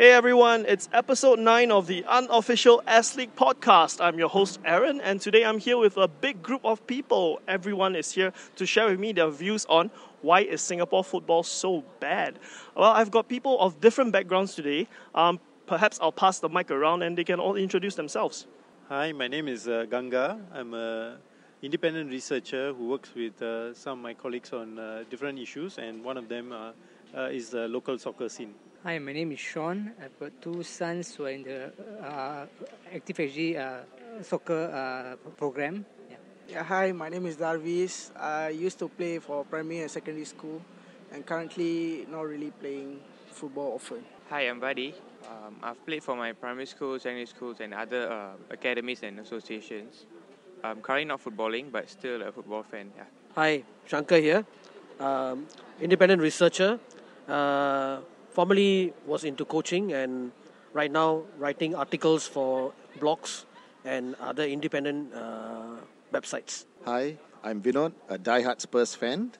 Hey everyone, it's episode 9 of the Unofficial S.League podcast. I'm your host Ehren, and today I'm here with a big group of people. Everyone is here to share with me their views on why is Singapore football so bad. Well, I've got people of different backgrounds today. Perhaps I'll pass the mic around and they can all introduce themselves. Hi, my name is Ganga. I'm an independent researcher who works with some of my colleagues on different issues, and one of them is the local soccer scene. Hi, my name is Sean. I've got two sons who are in the ActiveSG soccer program. Hi, my name is Darvis. I used to play for primary and secondary school and currently not really playing football often. Hi, I'm Buddy. I've played for my primary school, secondary schools and other academies and associations. I'm currently not footballing but still a football fan. Yeah. Hi, Shankar here. Independent researcher. Formerly was into coaching and right now writing articles for blogs and other independent websites. Hi, I'm Vinod, a diehard Spurs fan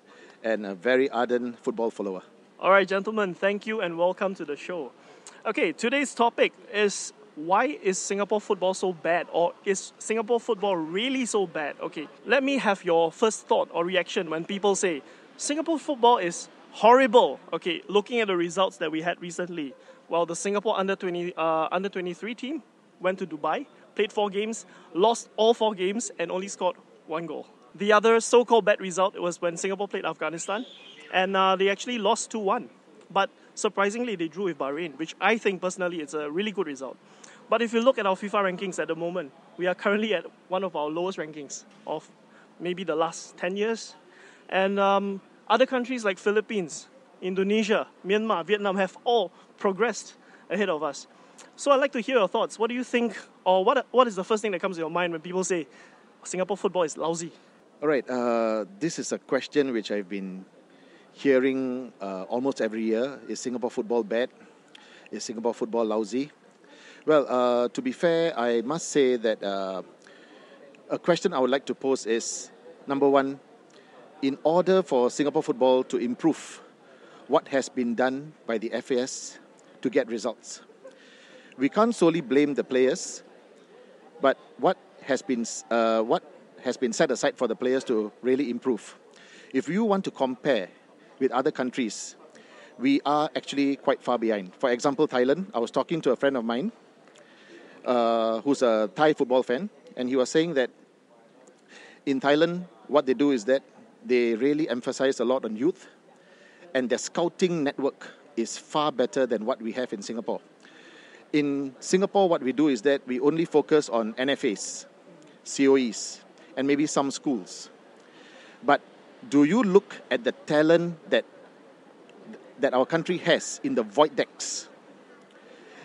and a very ardent football follower. Alright gentlemen, thank you and welcome to the show. Okay, today's topic is why is Singapore football so bad, or is Singapore football really so bad? Okay, let me have your first thought or reaction when people say Singapore football is horrible. Okay, looking at the results that we had recently. Well, the Singapore under 23 team went to Dubai, played 4 games, lost all 4 games and only scored 1 goal. The other so-called bad result was when Singapore played Afghanistan and they actually lost 2-1. But surprisingly, they drew with Bahrain, which I think personally is a really good result. But if you look at our FIFA rankings at the moment, we are currently at one of our lowest rankings of maybe the last 10 years. And other countries like Philippines, Indonesia, Myanmar, Vietnam have all progressed ahead of us. So I'd like to hear your thoughts. What do you think, or what is the first thing that comes to your mind when people say Singapore football is lousy? All right, this is a question which I've been hearing almost every year. Is Singapore football bad? Is Singapore football lousy? Well, to be fair, I must say that a question I would like to pose is, number one, in order for Singapore football to improve, what has been done by the FAS to get results? We can't solely blame the players, but what has been set aside for the players to really improve? If you want to compare with other countries, we are actually quite far behind. For example, Thailand. I was talking to a friend of mine who's a Thai football fan, and he was saying that in Thailand, what they do is that they really emphasize a lot on youth, and their scouting network is far better than what we have in Singapore. In Singapore, what we do is that we only focus on NFAs, COEs, and maybe some schools. But do you look at the talent that our country has in the void decks?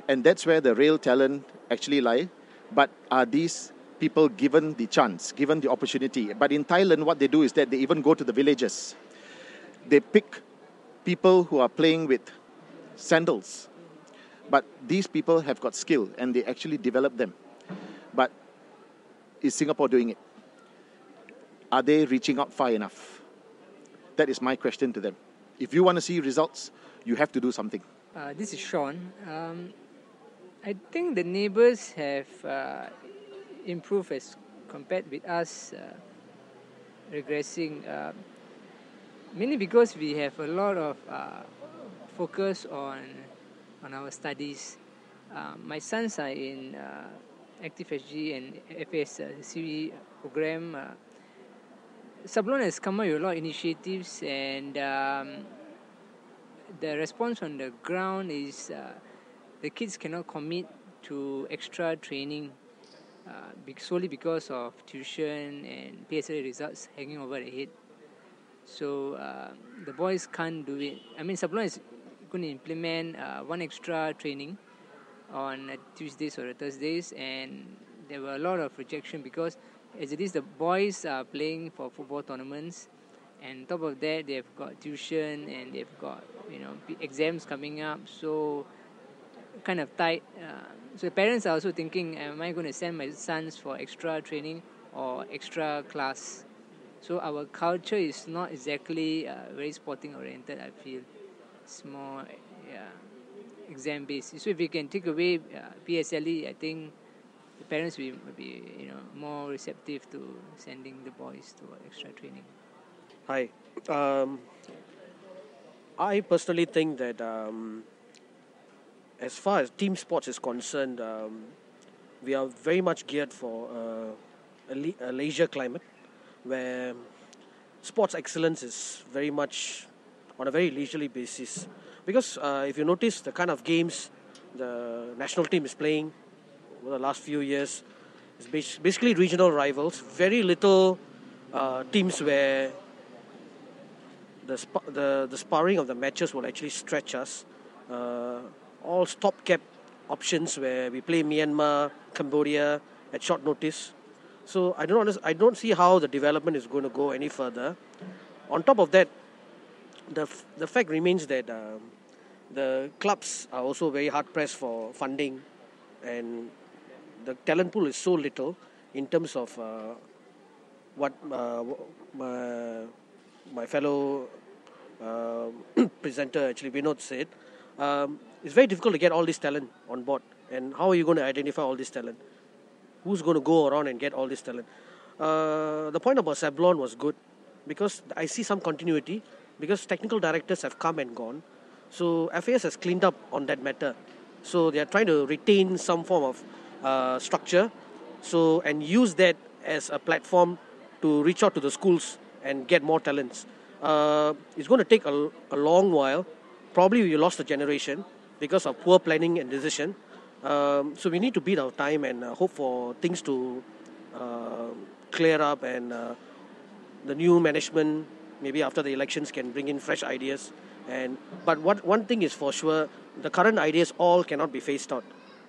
And that's where the real talent actually lie. But are these people given the chance, given the opportunity? But in Thailand, what they do is that they even go to the villages. They pick people who are playing with sandals. But these people have got skill and they actually develop them. But is Singapore doing it? Are they reaching out far enough? That is my question to them. If you want to see results, you have to do something. This is Sean. I think the neighbours have improved as compared with us regressing. Mainly because we have a lot of focus on our studies. My sons are in ActiveSG and FAS program. Sablon has come up with a lot of initiatives, and the response on the ground is the kids cannot commit to extra training solely because of tuition and PSLE results hanging over their head. So the boys can't do it. I mean, Sablon is going to implement one extra training on Tuesdays or Thursdays, and there were a lot of rejection because as it is, the boys are playing for football tournaments, and on top of that, they've got tuition and they've got exams coming up, so kind of tight. So parents are also thinking, am I going to send my sons for extra training or extra class? So our culture is not exactly very sporting oriented, I feel. It's more, exam based. So if we can take away PSLE, I think the parents will be more receptive to sending the boys to extra training. Hi. I personally think that as far as team sports is concerned, we are very much geared for a leisure climate where sports excellence is very much on a very leisurely basis. Because if you notice the kind of games the national team is playing over the last few years, it's basically regional rivals. Very little teams where the sparring of the matches will actually stretch us. All stopgap options where we play Myanmar, Cambodia at short notice. So I don't see how the development is going to go any further. On top of that, the fact remains that the clubs are also very hard pressed for funding, and the talent pool is so little in terms of what my fellow presenter actually Vinod said. It's very difficult to get all this talent on board, and how are you going to identify all this talent? Who's going to go around and get all this talent? The point about Sablon was good because I see some continuity because technical directors have come and gone. So FAS has cleaned up on that matter. So they are trying to retain some form of structure and use that as a platform to reach out to the schools and get more talents. It's going to take a long while. Probably we lost a generation because of poor planning and decision. So we need to beat our time and hope for things to clear up, and the new management maybe after the elections can bring in fresh ideas. But one thing is for sure, the current ideas all cannot be phased out.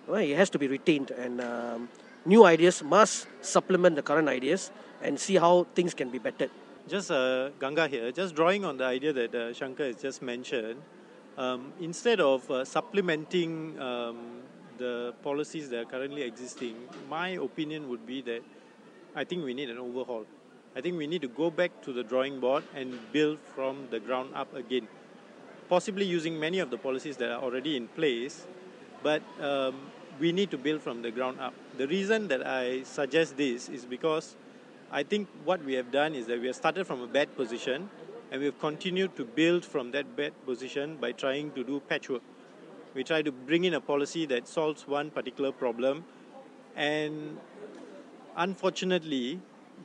Right? It has to be retained, and new ideas must supplement the current ideas and see how things can be bettered. Just Ganga here, just drawing on the idea that Shankar has just mentioned, instead of supplementing the policies that are currently existing, my opinion would be that I think we need an overhaul. I think we need to go back to the drawing board and build from the ground up again, possibly using many of the policies that are already in place, but we need to build from the ground up. The reason that I suggest this is because I think what we have done is that we have started from a bad position and we have continued to build from that bad position by trying to do patchwork. We try to bring in a policy that solves one particular problem, and unfortunately,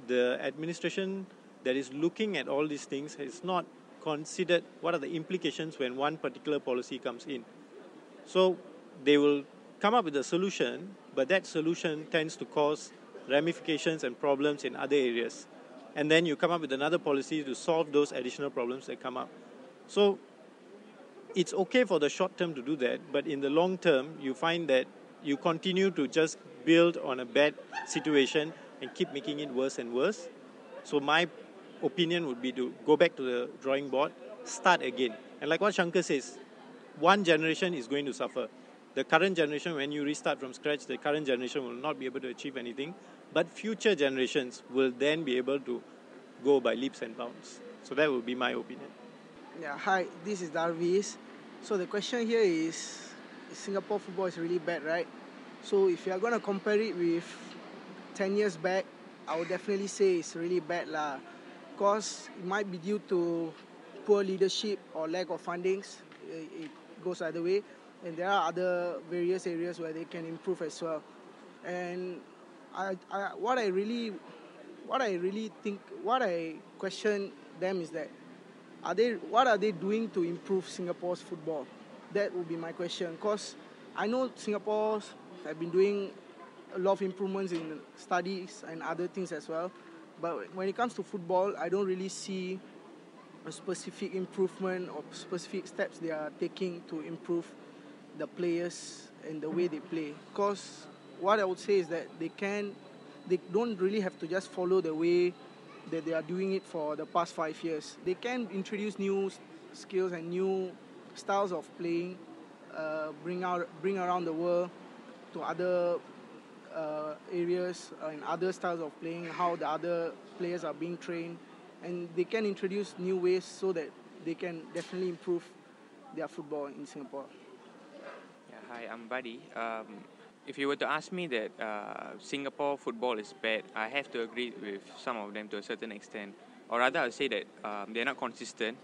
the administration that is looking at all these things has not considered what are the implications when one particular policy comes in. So they will come up with a solution, but that solution tends to cause ramifications and problems in other areas. And then you come up with another policy to solve those additional problems that come up. So it's okay for the short term to do that, but in the long term, you find that you continue to just build on a bad situation and keep making it worse and worse. So my opinion would be to go back to the drawing board, start again. And like what Shankar says, one generation is going to suffer. The current generation, when you restart from scratch, the current generation will not be able to achieve anything, but future generations will then be able to go by leaps and bounds. So that would be my opinion. Yeah, hi, this is Darvis. So the question here is Singapore football is really bad, right? So if you are going to compare it with 10 years back, I would definitely say it's really bad lah. Because it might be due to poor leadership or lack of fundings. It goes either way. And there are other various areas where they can improve as well. And what I question them is that what are they doing to improve Singapore's football? That would be my question. Because I know Singapore's have been doing a lot of improvements in studies and other things as well. But when it comes to football, I don't really see a specific improvement or specific steps they are taking to improve the players and the way they play. Because what I would say is that they don't really have to just follow the way that they are doing it for the past 5 years. They can introduce new skills and new styles of playing, bring around the world to other areas and other styles of playing, how the other players are being trained, and they can introduce new ways so that they can definitely improve their football in Singapore. Hi, I'm Buddy. If you were to ask me that Singapore football is bad, I have to agree with some of them to a certain extent. Or rather, I'll say that they're not consistent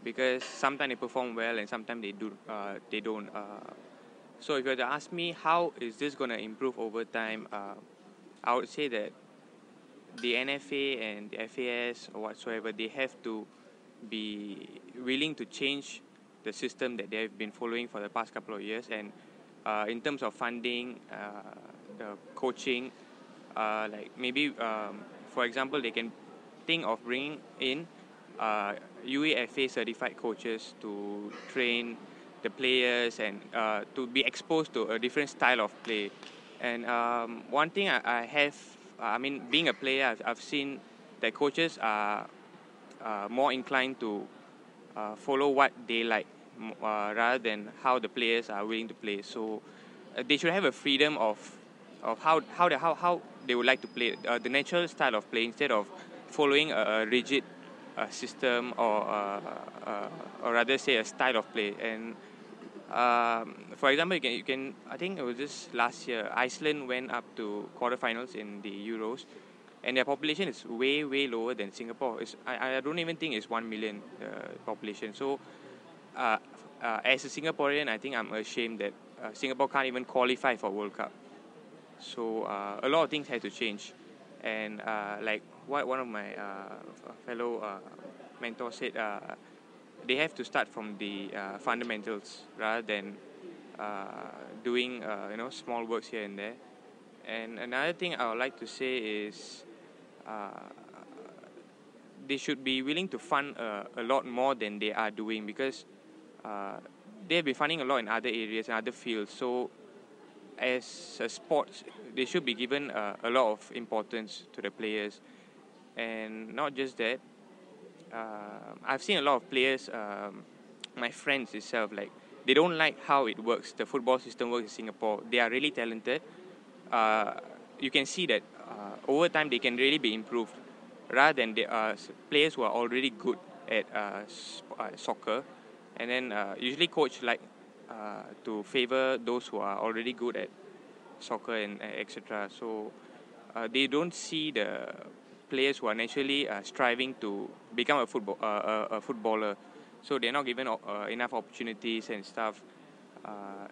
because sometimes they perform well and sometimes they don't. So if you were to ask me how is this going to improve over time, I would say that the NFA and the FAS or whatsoever, they have to be willing to change the system that they have been following for the past couple of years. And in terms of funding, the coaching, like maybe, for example, they can think of bringing in UEFA certified coaches to train the players and to be exposed to a different style of play. And one thing I have, I mean, being a player, I've seen that coaches are more inclined to follow what they like rather than how the players are willing to play. So they should have a freedom of how they would like to play, the natural style of play instead of following a rigid system or rather say a style of play. And for example, you can I think it was just last year, Iceland went up to quarterfinals in the Euros, and their population is way lower than Singapore. I don't even think it's 1 million population. So as a Singaporean, I think I'm ashamed that Singapore can't even qualify for World Cup. So a lot of things had to change, and like what one of my fellow mentors said, they have to start from the fundamentals rather than doing small works here and there. And another thing I would like to say is they should be willing to fund a lot more than they are doing, because they've been funding a lot in other areas and other fields. So as a sport, they should be given a lot of importance to the players. And not just that, I've seen a lot of players, my friends itself, like they don't like how it works, the football system works in Singapore. They are really talented. You can see that over time they can really be improved, rather than the players who are already good at soccer, and then usually coach like to favor those who are already good at soccer and etc. So they don't see the players who are naturally striving to become a footballer. So they're not given enough opportunities and stuff.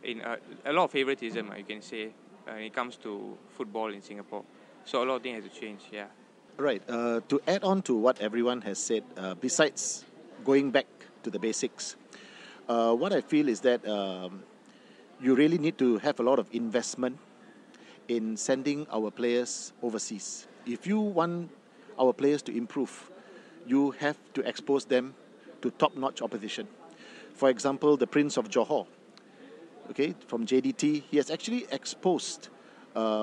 In a lot of favoritism, you can say, when it comes to football in Singapore. So a lot of things have to change. Yeah. Right. To add on to what everyone has said, besides going back to the basics, what I feel is that you really need to have a lot of investment in sending our players overseas. If you want our players to improve, you have to expose them to top-notch opposition. For example, the Prince of Johor, okay, from JDT, he has actually exposed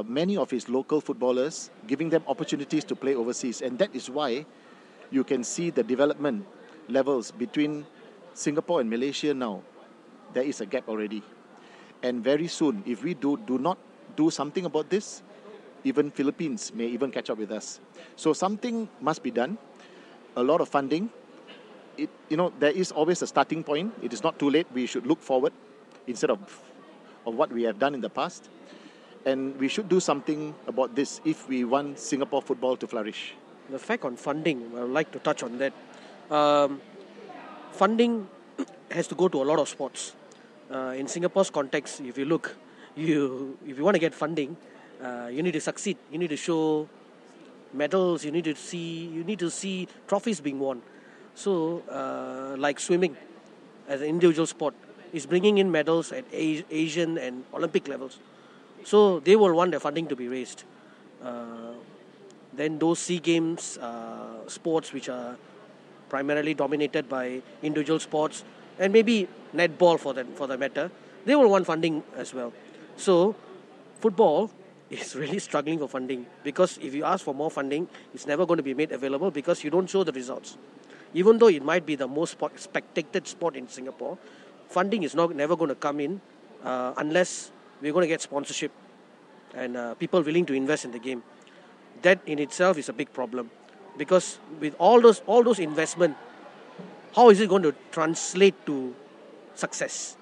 many of his local footballers, giving them opportunities to play overseas. And that is why you can see the development levels between Singapore and Malaysia now. There is a gap already. And very soon, if we do not do something about this, even Philippines may even catch up with us. So something must be done. A lot of funding. There is always a starting point. It is not too late. We should look forward instead of what we have done in the past. And we should do something about this if we want Singapore football to flourish. The fact on funding, I would like to touch on that. Funding has to go to a lot of sports. In Singapore's context, if you look, if you want to get funding, you need to succeed. You need to show medals. You need to see trophies being won. So, like swimming, as an individual sport, is bringing in medals at Asian and Olympic levels. So they will want their funding to be raised. Then those SEA Games sports, which are primarily dominated by individual sports, and maybe netball for the matter, they will want funding as well. So football is really struggling for funding, because if you ask for more funding, it's never going to be made available because you don't show the results. Even though it might be the most spectated sport in Singapore, funding is never going to come in unless we're going to get sponsorship and people willing to invest in the game. That in itself is a big problem, because with all those investment, how is it going to translate to success?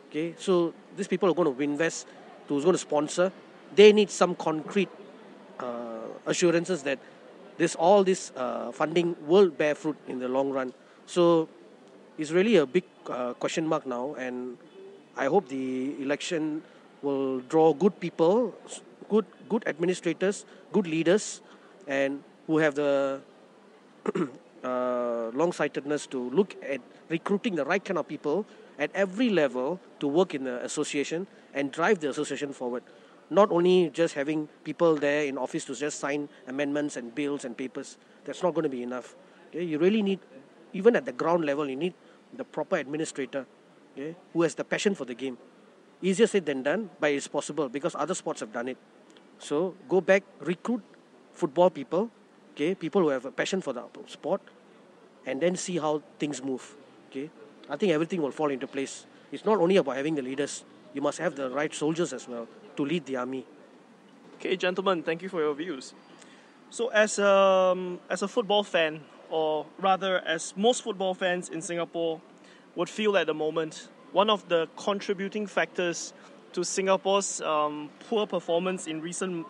Okay, so these people are going to invest, who's going to sponsor. They need some concrete assurances that all this funding will bear fruit in the long run. So it's really a big question mark now, and I hope the election will draw good people, good administrators, good leaders, and who have the long-sightedness to look at recruiting the right kind of people at every level to work in the association and drive the association forward. Not only just having people there in office to just sign amendments and bills and papers. That's not going to be enough. Okay? You really need, even at the ground level, you need the proper administrator, okay, who has the passion for the game. Easier said than done, but it's possible because other sports have done it. So go back, recruit football people, okay, people who have a passion for the sport, and then see how things move. Okay, I think everything will fall into place. It's not only about having the leaders; you must have the right soldiers as well to lead the army. Okay, gentlemen, thank you for your views. So, as a football fan, or rather, as most football fans in Singapore would feel at the moment, one of the contributing factors to Singapore's poor performance in recent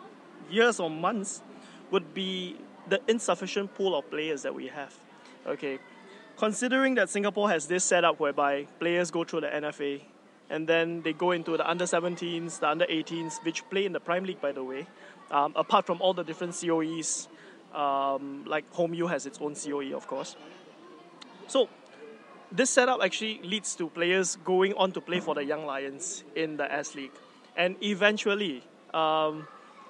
years or months would be the insufficient pool of players that we have. Okay, considering that Singapore has this setup whereby players go through the NFA and then they go into the under 17s, the under 18s, which play in the Prime League, by the way. Apart from all the different COEs, like Home U has its own COE, of course. So this setup actually leads to players going on to play for the Young Lions in the S.League. And eventually, Young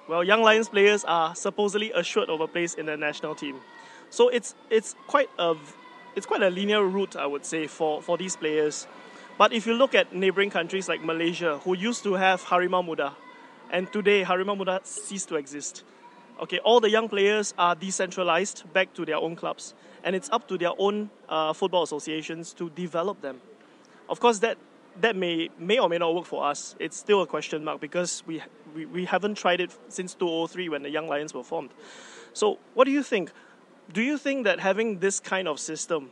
Lions players are supposedly assured of a place in the national team. So it's quite a linear route, I would say, for these players. But if you look at neighboring countries like Malaysia, who used to have Harimau Muda, and today Harimau Muda ceased to exist. Okay, all the young players are decentralized back to their own clubs, and it's up to their own football associations to develop them. Of course, that may or may not work for us. It's still a question mark because we haven't tried it since 2003 when the Young Lions were formed. So, what do you think? Do you think that having this kind of system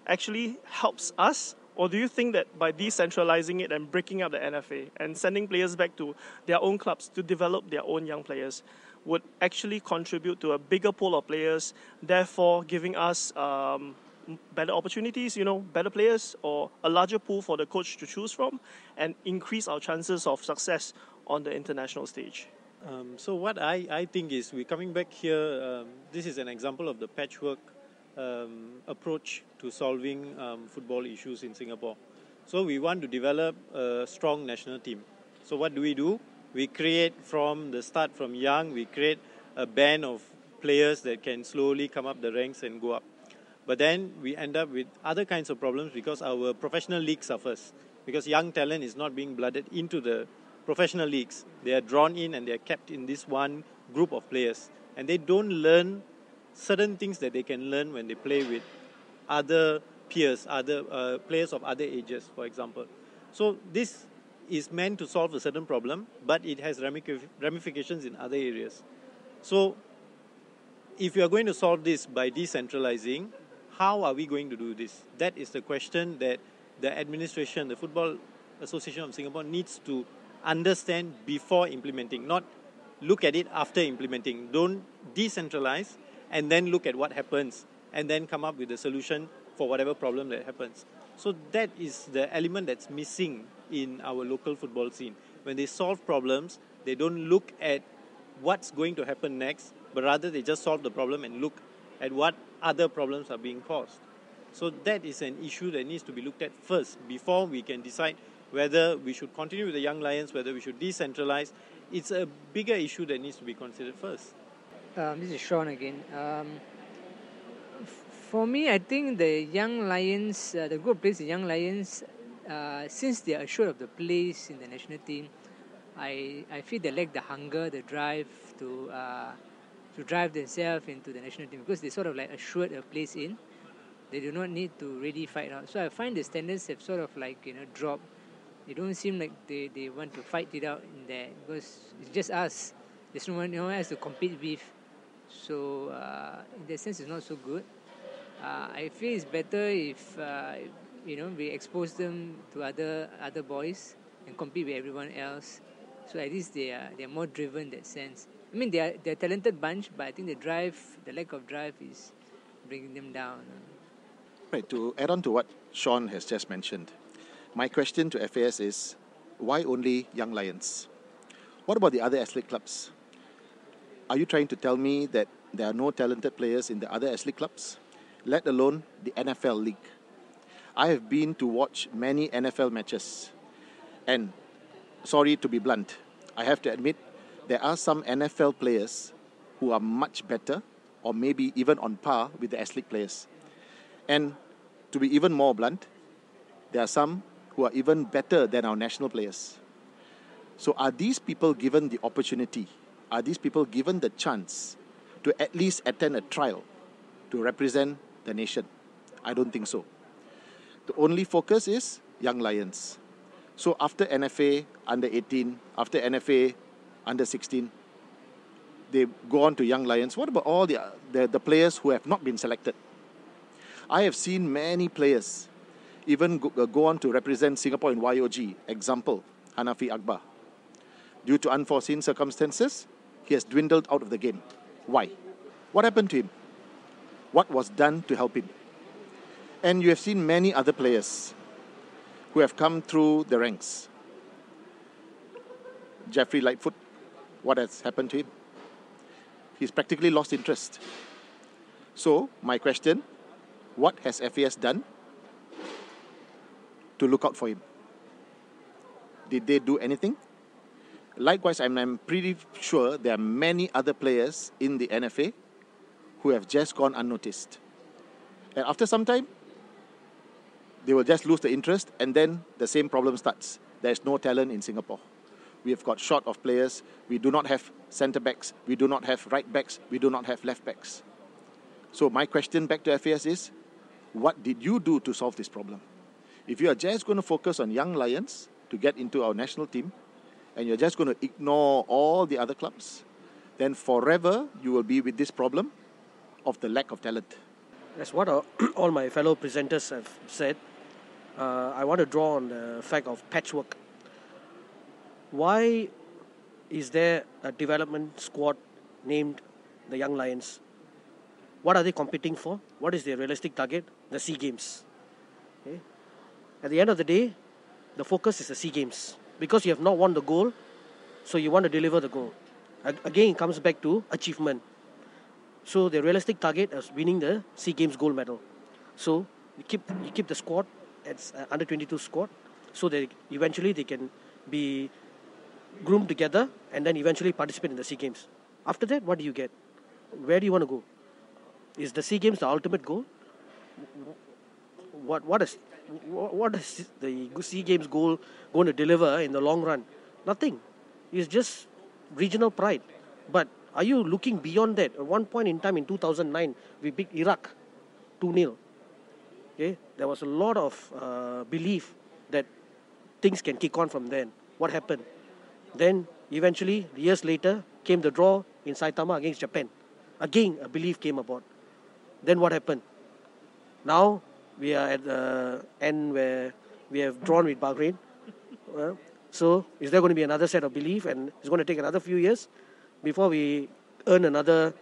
actually helps us? Or do you think that by decentralizing it and breaking up the NFA and sending players back to their own clubs to develop their own young players would actually contribute to a bigger pool of players, therefore giving us better opportunities, better players, or a larger pool for the coach to choose from, and increase our chances of success on the international stage? So what I think is, we're coming back here, this is an example of the patchwork approach to solving football issues in Singapore. So we want to develop a strong national team. So what do? We create from the start, from young, we create a band of players that can slowly come up the ranks and go up. But then we end up with other kinds of problems because our professional league suffers. Because young talent is not being blooded into the professional leagues. They are drawn in and they are kept in this one group of players. And they don't learn certain things that they can learn when they play with other peers, other players of other ages, for example. So this is meant to solve a certain problem, but it has ramifications in other areas. So if you are going to solve this by decentralizing, how are we going to do this? That is the question that the administration, the Football Association of Singapore, needs to understand before implementing, not look at it after implementing. Don't decentralize and then look at what happens and then come up with a solution for whatever problem that happens. So that is the element that's missing in our local football scene. When they solve problems, they don't look at what's going to happen next, but rather they just solve the problem and look at what other problems are being caused. So that is an issue that needs to be looked at first before we can decide whether we should continue with the Young Lions, whether we should decentralize. It's a bigger issue that needs to be considered first. This is Sean again. For me, I think the Young Lions, the group plays the Young Lions, since they are assured of the place in the national team, I feel they lack the hunger, the drive to drive themselves into the national team, because they sort of like assured a place in. They do not need to really fight out. So I find the standards have sort of like dropped. They don't seem like they want to fight it out in there, because it's just us. There's no one else to compete with. So in that sense, it's not so good. I feel it's better if we expose them to other boys and compete with everyone else. So at least they're more driven in that sense. I mean, they're a talented bunch, but I think the lack of drive is bringing them down. Right, to add on to what Sean has just mentioned, my question to FAS is, why only Young Lions? What about the other S.League clubs? Are you trying to tell me that there are no talented players in the other S.League clubs, let alone the NFL league? I have been to watch many NFL matches, and sorry to be blunt, I have to admit there are some NFL players who are much better, or maybe even on par with the S-League players. And to be even more blunt, there are some who are even better than our national players. So are these people given the opportunity? Are these people given the chance to at least attend a trial to represent the nation? I don't think so. The only focus is Young Lions. So after NFA under 18, after NFA under 16, they go on to Young Lions. What about all the players who have not been selected? I have seen many players even go on to represent Singapore in YOG. Example, Hanafi Akbar. Due to unforeseen circumstances, he has dwindled out of the game. Why? What happened to him? What was done to help him? And you have seen many other players who have come through the ranks. Jeffrey Lightfoot, what has happened to him? He's practically lost interest. So, my question, what has FAS done to look out for him? Did they do anything? Likewise, I'm pretty sure there are many other players in the NFA who have just gone unnoticed. And after some time, they will just lose the interest, and then the same problem starts. There is no talent in Singapore. We have got short of players. We do not have centre backs. We do not have right backs. We do not have left backs. So my question back to FAS is, what did you do to solve this problem? If you are just going to focus on Young Lions to get into our national team, and you're just going to ignore all the other clubs, then forever you will be with this problem of the lack of talent. That's what all my fellow presenters have said. I want to draw on the fact of patchwork. Why is there a development squad named the Young Lions? What are they competing for? What is their realistic target? The SEA Games. Okay? At the end of the day, the focus is the SEA Games. Because you have not won the goal, so you want to deliver the goal. Again, it comes back to achievement. So the realistic target is winning the SEA Games gold medal. So you keep the squad as under 22 squad, so that eventually they can be groomed together and then eventually participate in the SEA Games. After that, what do you get? Where do you want to go? Is the SEA Games the ultimate goal? What is the SEA Games goal going to deliver in the long run? Nothing. It's just regional pride. But are you looking beyond that? At one point in time in 2009, we beat Iraq 2-0. Okay? There was a lot of belief that things can kick on from then. What happened? Then eventually, years later, came the draw in Saitama against Japan. Again, a belief came about. Then what happened? Now we are at the end where we have drawn with Bahrain. So is there going to be another set of belief, and it's going to take another few years before we earn another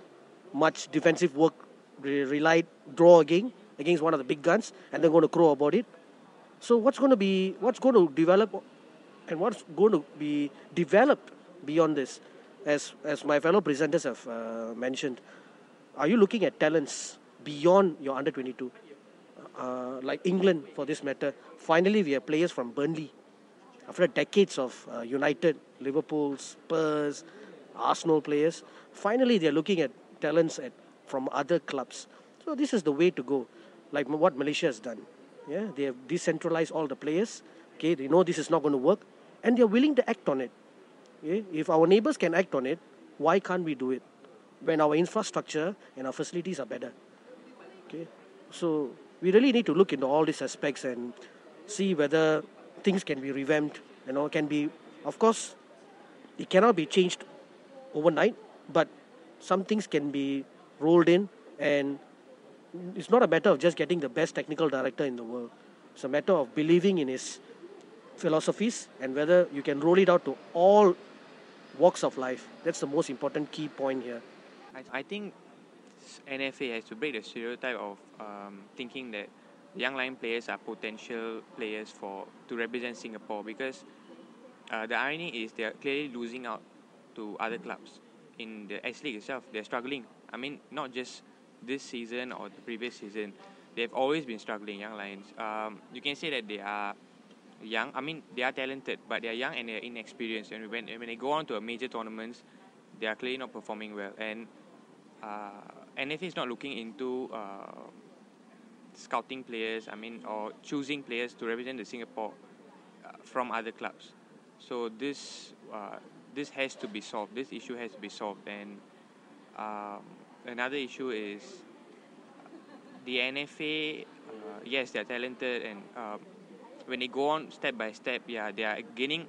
much defensive work relied draw again against one of the big guns, and they're going to crow about it? So what's going to develop, and what's going to be developed beyond this? As my fellow presenters have mentioned, are you looking at talents beyond your under 22? Like England, for this matter, finally we have players from Burnley. After decades of United, Liverpool, Spurs, Arsenal players, finally they're looking at talents from other clubs. So this is the way to go, like what Malaysia has done. Yeah, they have decentralized all the players. Okay, they know this is not going to work, and they're willing to act on it. Okay? If our neighbors can act on it, why can't we do it when our infrastructure and our facilities are better? Okay, so we really need to look into all these aspects and see whether things can be revamped. Can be, of course, it cannot be changed overnight, but some things can be rolled in, and it's not a matter of just getting the best technical director in the world. It's a matter of believing in his philosophies and whether you can roll it out to all walks of life. That's the most important key point here. I think NFA has to break the stereotype of thinking that young lion players are potential players to represent Singapore, because the irony is they are clearly losing out to other clubs in the S.League itself. They're struggling. I mean, not just this season or the previous season. They've always been struggling, young lions. You can say that they are young. I mean, they are talented, but they are young and they are inexperienced. And when they go on to a major tournaments, they are clearly not performing well. And NFA is not looking into scouting players, or choosing players to represent the Singapore from other clubs. So this has to be solved. This issue has to be solved. And another issue is the NFA. Yes, they are talented, and when they go on step by step, they are gaining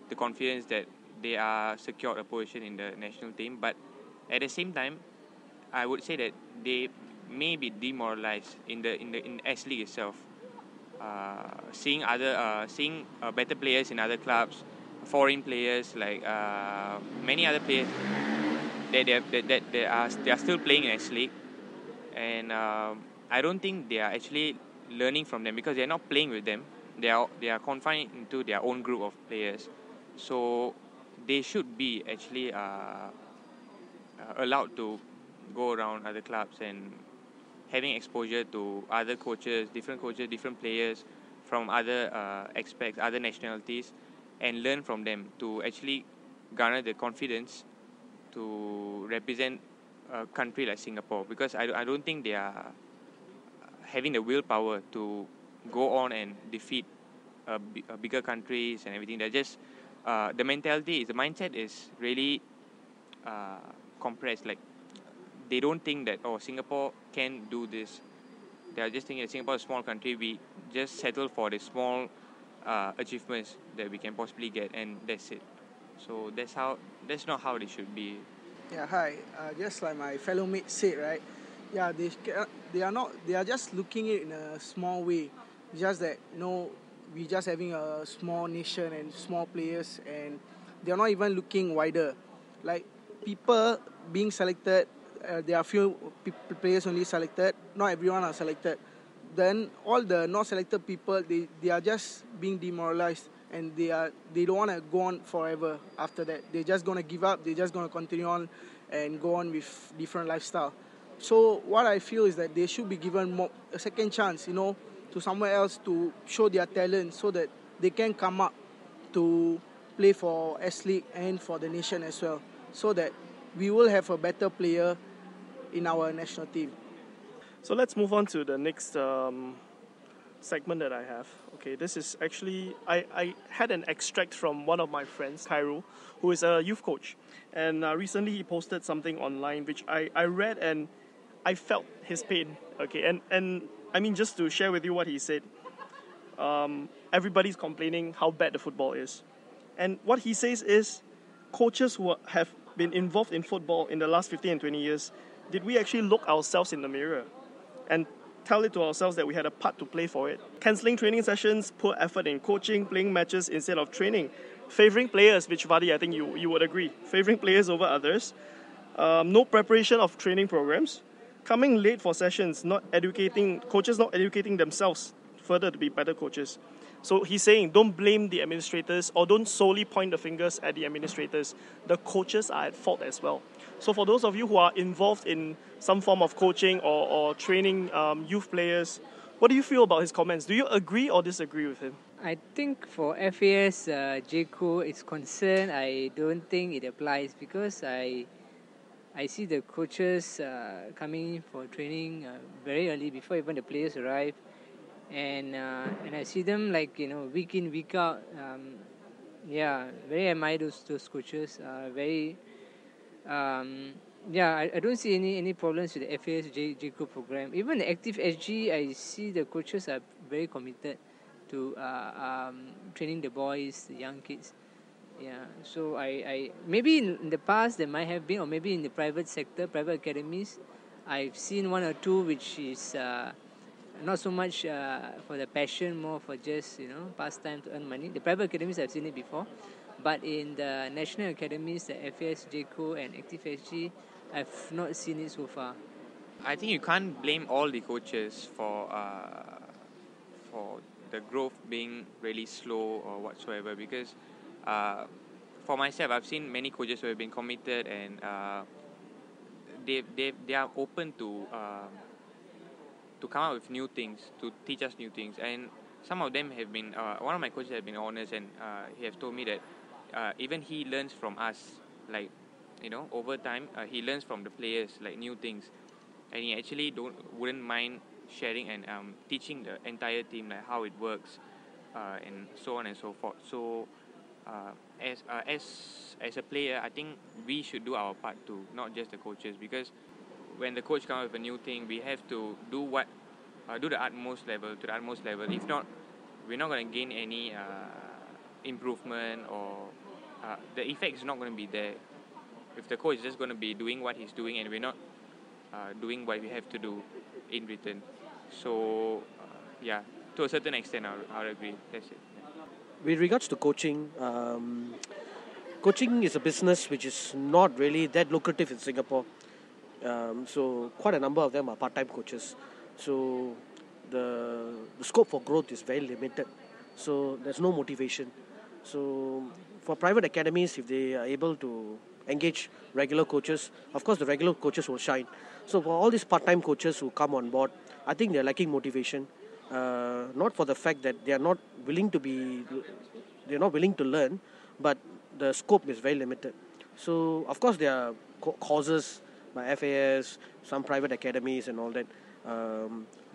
the confidence that they are secured a position in the national team. But at the same time, I would say that they may be demoralized in S.League itself. Seeing better players in other clubs, foreign players, like many other players that they are still playing in S.League, and I don't think they are actually learning from them, because they are not playing with them. They are confined into their own group of players, so they should be actually allowed to go around other clubs and having exposure to other coaches, different players from other aspects, other nationalities, and learn from them to actually garner the confidence to represent a country like Singapore. Because I don't think they are having the willpower to go on and defeat bigger countries and everything. They're just the mindset is really compressed. Like, they don't think that Singapore can do this. They are just thinking that Singapore is a small country. We just settle for the small achievements that we can possibly get, and that's it. So that's not how they should be. Yeah, hi. Just like my fellow mate said, right? Yeah, they are just looking it in a small way. Just that, we just having a small nation and small players, and they're not even looking wider. Like, people being selected, there are few players only selected. Not everyone are selected. Then all the not selected people, they are just being demoralized, and they don't want to go on forever after that. They're just going to give up. They're just going to continue on and go on with different lifestyle. So what I feel is that they should be given a second chance, to somewhere else to show their talent, so that they can come up to play for S.League and for the nation as well, so that we will have a better player in our national team. So let's move on to the next segment that I have. Okay, this is actually, I had an extract from one of my friends, Cairo, who is a youth coach. And recently he posted something online which I read, and I felt his pain. Okay, and I mean, just to share with you what he said, everybody's complaining how bad the football is. And what he says is, coaches who have been involved in football in the last 15 and 20 years, did we actually look ourselves in the mirror and tell it to ourselves that we had a part to play for it? Cancelling training sessions, poor effort in coaching, playing matches instead of training, favouring players, which Vadi, I think you would agree, favouring players over others, no preparation of training programs, coming late for sessions, coaches not educating themselves further to be better coaches. So he's saying, don't blame the administrators, or don't solely point the fingers at the administrators. The coaches are at fault as well. So for those of you who are involved in some form of coaching or training youth players, what do you feel about his comments? Do you agree or disagree with him? I think for FAS JCO is concerned, I don't think it applies, because I see the coaches coming in for training very early, before even the players arrive, and I see them week in, week out. Very admire those coaches. Very I don't see any problems with the FAS JCO program. Even the ActiveSG, I see the coaches are very committed to training the boys, the young kids. Yeah, so I maybe in the past there might have been, or maybe in the private sector, private academies, I've seen one or two which is not so much for the passion, more for just pastime to earn money. The private academies I've seen it before, but in the national academies, the FASG and ActiveSG, I've not seen it so far. I think you can't blame all the coaches for the growth being really slow or whatsoever, because for myself, I've seen many coaches who have been committed, and they are open to come up with new things, to teach us new things. And some of them have been, one of my coaches have been honest, and he has told me that even he learns from us, like, over time, he learns from the players, like, new things. And he actually wouldn't mind sharing and teaching the entire team, like, how it works, and so on and so forth. So as a player, I think we should do our part too, not just the coaches, because when the coach comes with a new thing, we have to do the utmost level to the utmost level. If not, we're not going to gain any improvement, or the effect is not going to be there. If the coach is just going to be doing what he's doing, and we're not doing what we have to do in return. So yeah, to a certain extent, I'll agree. That's it. With regards to coaching, coaching is a business which is not really that lucrative in Singapore. So quite a number of them are part-time coaches. So the scope for growth is very limited. So there's no motivation. So for private academies, if they are able to engage regular coaches, of course the regular coaches will shine. So for all these part-time coaches who come on board, I think they're lacking motivation. Not for the fact that they're not willing to learn, but the scope is very limited. So of course there are courses by FAS, some private academies and all that.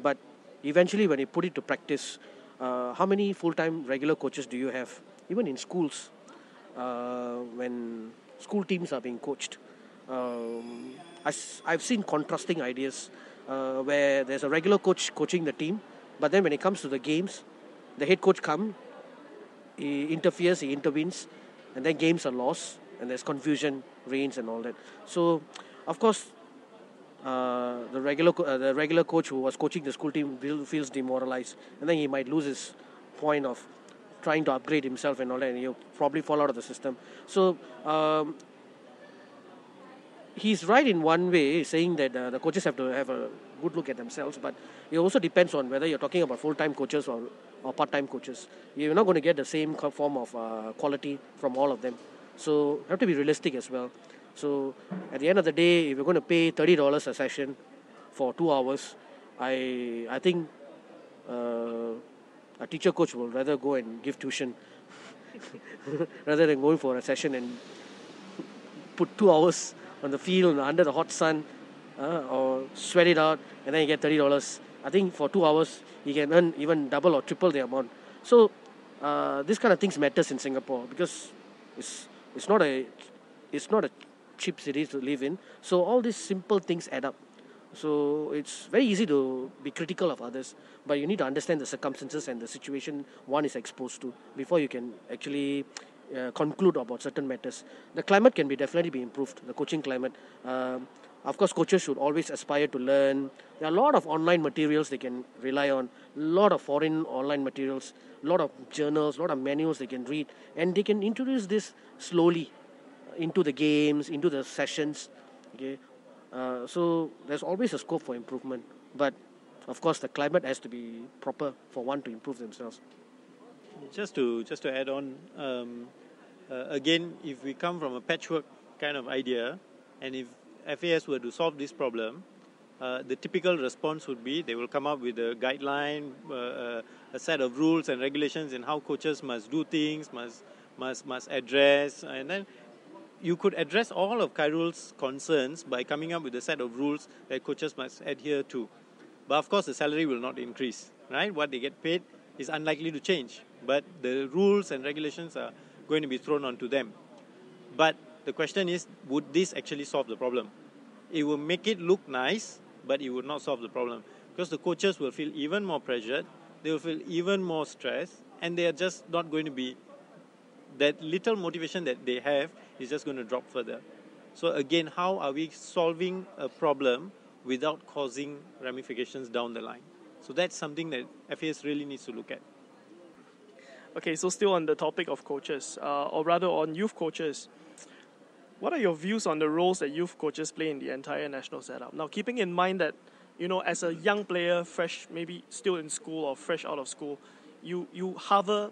But eventually when you put it to practice, how many full-time regular coaches do you have? Even in schools, when school teams are being coached, I've seen contrasting ideas where there's a regular coach coaching the team, but then when it comes to the games, the head coach he interferes, he intervenes, and then games are lost, and there's confusion reigns and all that. So, of course, the regular coach who was coaching the school team feels demoralized, and then he might lose his point of trying to upgrade himself and all that, and he'll probably fall out of the system. So he's right in one way, saying that the coaches have to have a good look at themselves, but it also depends on whether you're talking about full-time coaches or part-time coaches. You're not going to get the same form of quality from all of them. So you have to be realistic as well. So at the end of the day, if you're going to pay $30 a session for 2 hours, I think a teacher coach will rather go and give tuition rather than going for a session and put 2 hours on the field under the hot sun, or sweat it out, and then you get $30. I think for 2 hours you can earn even double or triple the amount. So this kind of things matters in Singapore, because it's not a cheap city to live in. So all these simple things add up. So it's very easy to be critical of others, but you need to understand the circumstances and the situation one is exposed to before you can actually conclude about certain matters. The climate can definitely be improved, the coaching climate. Of course, coaches should always aspire to learn. There are a lot of online materials they can rely on, a lot of foreign online materials, a lot of journals, a lot of manuals they can read, and they can introduce this slowly into the games, into the sessions. Okay, so there's always a scope for improvement, but of course the climate has to be proper for one to improve themselves. Just to add on, again, if we come from a patchwork kind of idea, and if FAS were to solve this problem, the typical response would be they will come up with a guideline, a set of rules and regulations, and how coaches must do things, must address, and then you could address all of Khairul's concerns by coming up with a set of rules that coaches must adhere to. But of course, the salary will not increase, right? What they get paid is unlikely to change, but the rules and regulations are going to be thrown onto them. But the question is, would this actually solve the problem? It will make it look nice, but it would not solve the problem, because the coaches will feel even more pressured, they will feel even more stressed, and they are just not going to be, that little motivation that they have is just going to drop further. So again, how are we solving a problem without causing ramifications down the line? So that's something that FAS really needs to look at. Okay, so still on the topic of coaches, or rather on youth coaches, what are your views on the roles that youth coaches play in the entire national setup? Now, keeping in mind that, as a young player, fresh, maybe still in school or fresh out of school, you harbor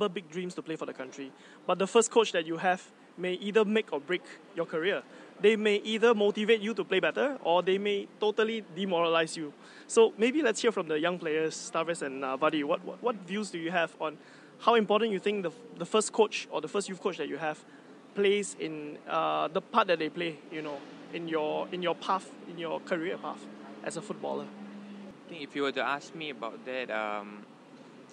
big dreams to play for the country. But the first coach that you have may either make or break your career. They may either motivate you to play better, or they may totally demoralize you. So maybe let's hear from the young players, Starvis and Vadi. What views do you have on how important you think the first coach or the first youth coach that you have plays in the part that they play, in your path, in your career path as a footballer? I think if you were to ask me about that,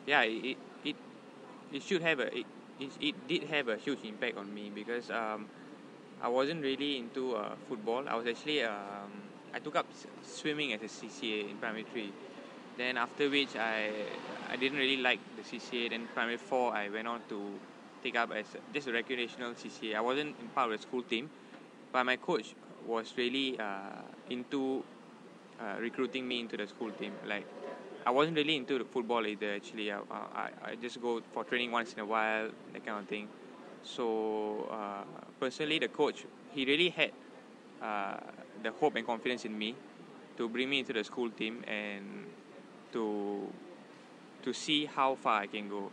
yeah, it should have it did have a huge impact on me because I wasn't really into football. I was actually I took up swimming as a CCA in primary 3. Then after which I didn't really like the CCA. Then primary 4 I went on to take up as just a recreational CCA. I wasn't in part of the school team, but my coach was really into recruiting me into the school team. Like, I wasn't really into the football either. Actually, I just go for training once in a while, that kind of thing. So personally, the coach, he really had the hope and confidence in me to bring me into the school team and to see how far I can go.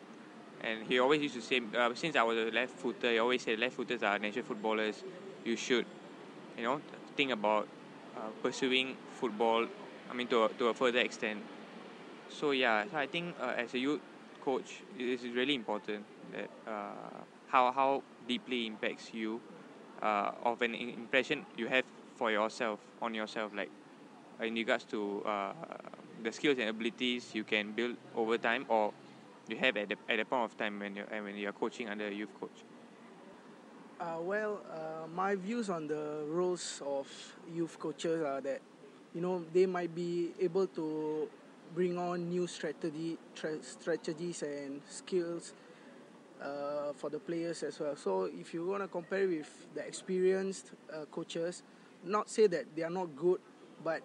And he always used to say, since I was a left footer, he always said left footers are natural footballers. You should, think about pursuing football. I mean, to a further extent. So yeah, so I think as a youth coach, it is really important that how deeply impacts you of an impression you have for yourself, on yourself, like in regards to the skills and abilities you can build over time, or you have at the point of time when you're coaching under a youth coach. My views on the roles of youth coaches are that, they might be able to bring on new strategies and skills for the players as well. So if you want to compare with the experienced coaches, not say that they are not good, but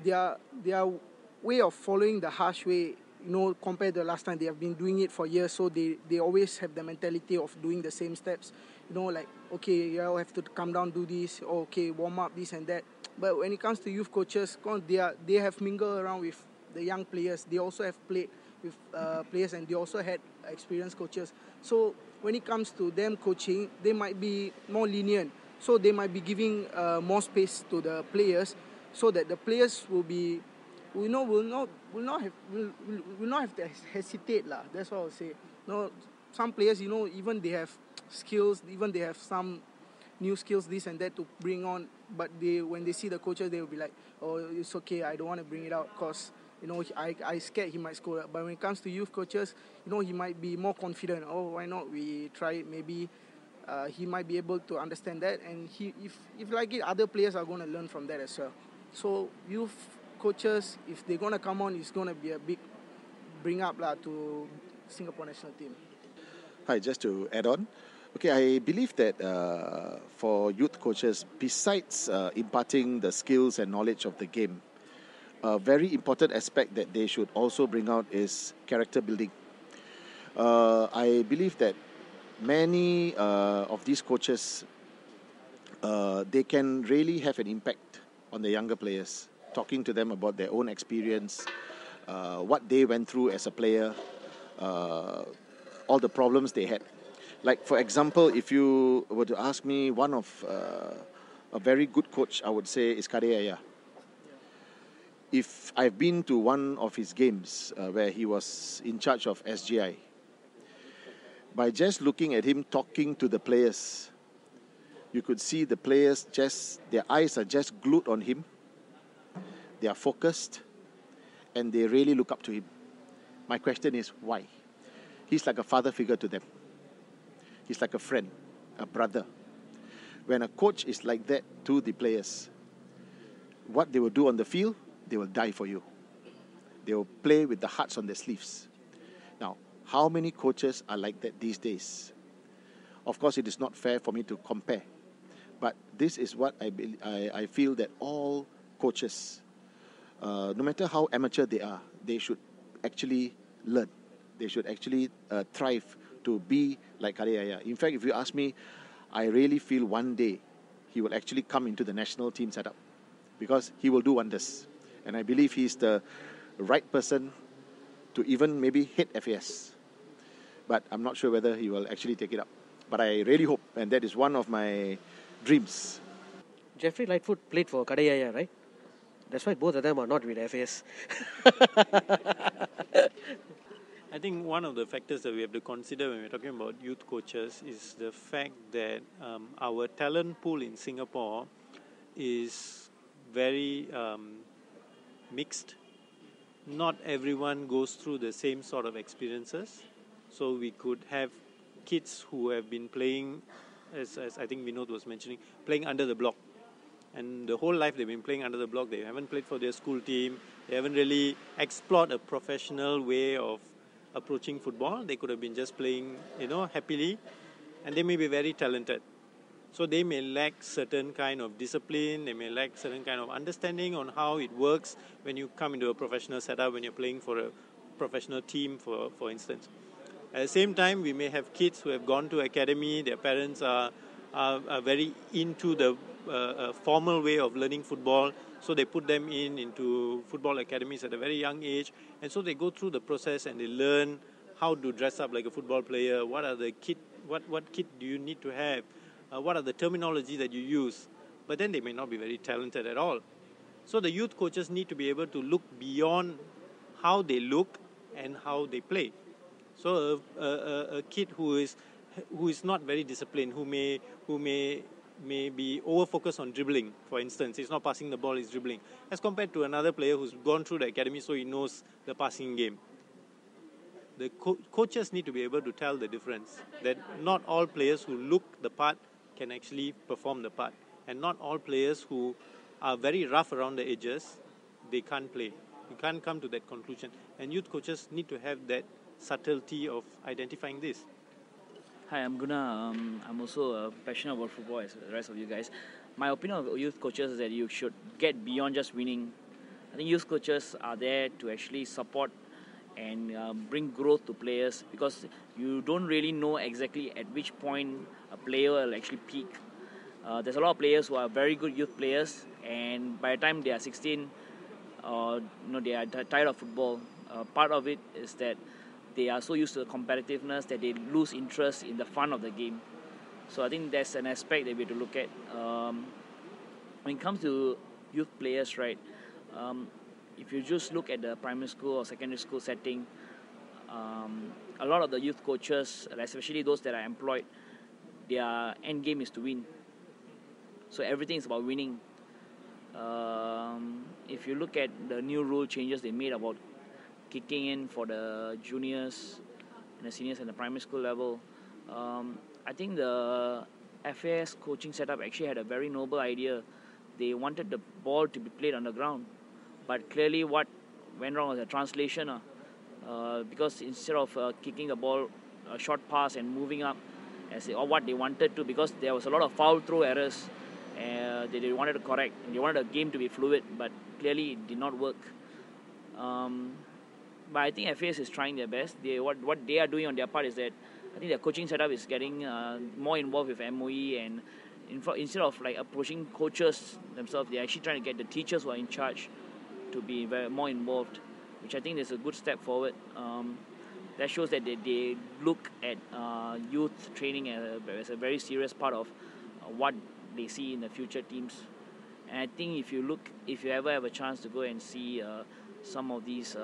their way of following the harsh way, compared to last time, they have been doing it for years, so they always have the mentality of doing the same steps, like, okay, you have to come down, do this, okay, warm up, this and that. But when it comes to youth coaches, they have mingled around with the young players. They also have played with players, and they also had experienced coaches. So when it comes to them coaching, they might be more lenient. So they might be giving more space to the players, so that the players will not have to hesitate lah. That's what I'll say. Some players, even they have skills, even they have some new skills, this and that to bring on, but when they see the coaches, they will be like, oh, it's okay, I don't want to bring it out because I scared he might score. But when it comes to youth coaches, he might be more confident. Oh, why not we try it? Maybe he might be able to understand that, and if like it, other players are going to learn from that as well. So youth coaches, if they're going to come on, it's going to be a big bring up to Singapore national team. Hi, just to add on. Okay, I believe that for youth coaches, besides imparting the skills and knowledge of the game, a very important aspect that they should also bring out is character building. I believe that many of these coaches, they can really have an impact on the younger players, talking to them about their own experience, what they went through as a player, all the problems they had. Like, for example, if you were to ask me, one of a very good coach, I would say, is Kadeyaya. If I've been to one of his games where he was in charge of SGI, by just looking at him talking to the players, you could see the players their eyes are just glued on him. They are focused and they really look up to him. My question is, why? He's like a father figure to them. He's like a friend, a brother. When a coach is like that to the players, what they will do on the field, they will die for you. They will play with the hearts on their sleeves. Now, how many coaches are like that these days? Of course, it is not fair for me to compare. But this is what I feel that all coaches no matter how amateur they are, they should actually learn. They should actually thrive to be like Kadeyaya. In fact, if you ask me, I really feel one day he will actually come into the national team setup because he will do wonders. And I believe he's the right person to even maybe hit FAS. But I'm not sure whether he will actually take it up. But I really hope, and that is one of my dreams. Jeffrey Lightfoot played for Kadeyaya, right? That's why both of them are not with FAS. I think one of the factors that we have to consider when we're talking about youth coaches is the fact that our talent pool in Singapore is very mixed. Not everyone goes through the same sort of experiences. So we could have kids who have been playing, as I think Vinod was mentioning, playing under the block. And the whole life they've been playing under the block. They haven't played for their school team. They haven't really explored a professional way of approaching football. They could have been just playing, happily. And they may be very talented. So they may lack certain kind of discipline. They may lack certain kind of understanding on how it works when you come into a professional setup, when you're playing for a professional team, for instance. At the same time, we may have kids who have gone to academy. Their parents are very into the formal way of learning football, so they put them into football academies at a very young age, and so they go through the process and they learn how to dress up like a football player. What are the kit? What kit do you need to have? What are the terminology that you use? But then they may not be very talented at all. So the youth coaches need to be able to look beyond how they look and how they play. So a kid who is not very disciplined, who may be over focused on dribbling, for instance, he's not passing the ball, he's dribbling, as compared to another player who's gone through the academy, so he knows the passing game. The coaches need to be able to tell the difference, that not all players who look the part can actually perform the part, and not all players who are very rough around the edges, they can't play. You can't come to that conclusion, and youth coaches need to have that subtlety of identifying this. Hi, I'm Guna. I'm also passionate about football as the rest of you guys. My opinion of youth coaches is that you should get beyond just winning. I think youth coaches are there to actually support and bring growth to players, because you don't really know exactly at which point a player will actually peak. There's a lot of players who are very good youth players, and by the time they are 16, they are tired of football. Part of it is that they are so used to the competitiveness that they lose interest in the fun of the game. So I think that's an aspect that we have to look at. When it comes to youth players, right, if you just look at the primary school or secondary school setting, a lot of the youth coaches, especially those that are employed, their end game is to win. So everything is about winning. If you look at the new rule changes they made about kicking in for the juniors and the seniors and the primary school level, I think the FAS coaching setup actually had a very noble idea. They wanted the ball to be played on the ground, but clearly what went wrong was the translation, because instead of kicking the ball a short pass and moving up or what they wanted to, because there was a lot of foul throw errors that they wanted to correct, and they wanted the game to be fluid, but clearly it did not work. But I think FAS is trying their best. What they are doing on their part is that I think their coaching setup is getting more involved with MOE, and instead of like approaching coaches themselves, they're actually trying to get the teachers who are in charge to be more involved, which I think is a good step forward. That shows that they look at youth training as a very serious part of what they see in the future teams. And I think if you ever have a chance to go and see some of these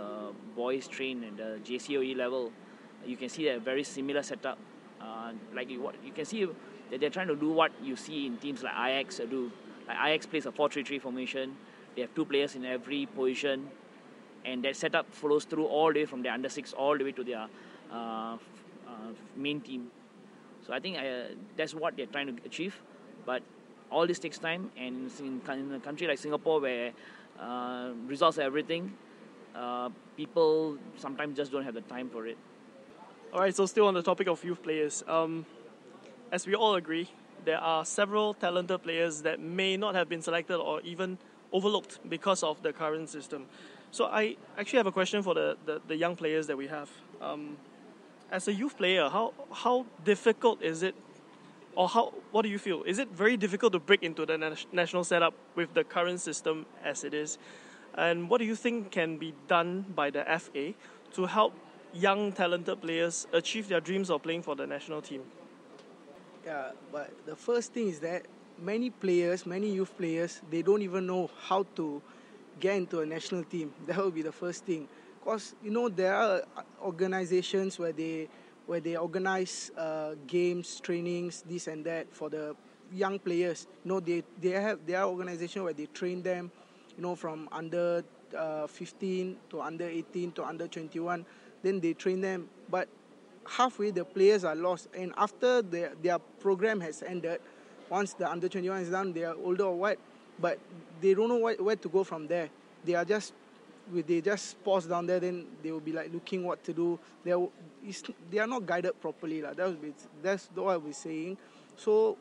boys train at the JCOE level, you can see a very similar setup. You can see that they're trying to do what you see in teams like Ajax do. Like Ajax plays a 4-3-3 formation. They have 2 players in every position, and that setup follows through all the way from their under 6 all the way to their main team. So I think that's what they're trying to achieve. But all this takes time, and in a country like Singapore where results are everything, people sometimes just don't have the time for it. Alright, so still on the topic of youth players, as we all agree, there are several talented players that may not have been selected or even overlooked because of the current system. So I actually have a question for the young players that we have. As a youth player, how difficult is it, or what do you feel? Is it very difficult to break into the national setup with the current system as it is? And what do you think can be done by the FA to help young talented players achieve their dreams of playing for the national team? Yeah, but the first thing is that many players, many youth players, they don't even know how to get into a national team. That will be the first thing. Because, there are organizations where they organize games, trainings, this and that for the young players. There are organizations where they train them, from under 15 to under 18 to under 21. Then they train them. But halfway the players are lost, and after their program has ended, once the under 21 is done, they are older or what, but they don't know where to go from there. They just pause down there, then they will be like looking what to do. They are not guided properly. That's what we're saying. So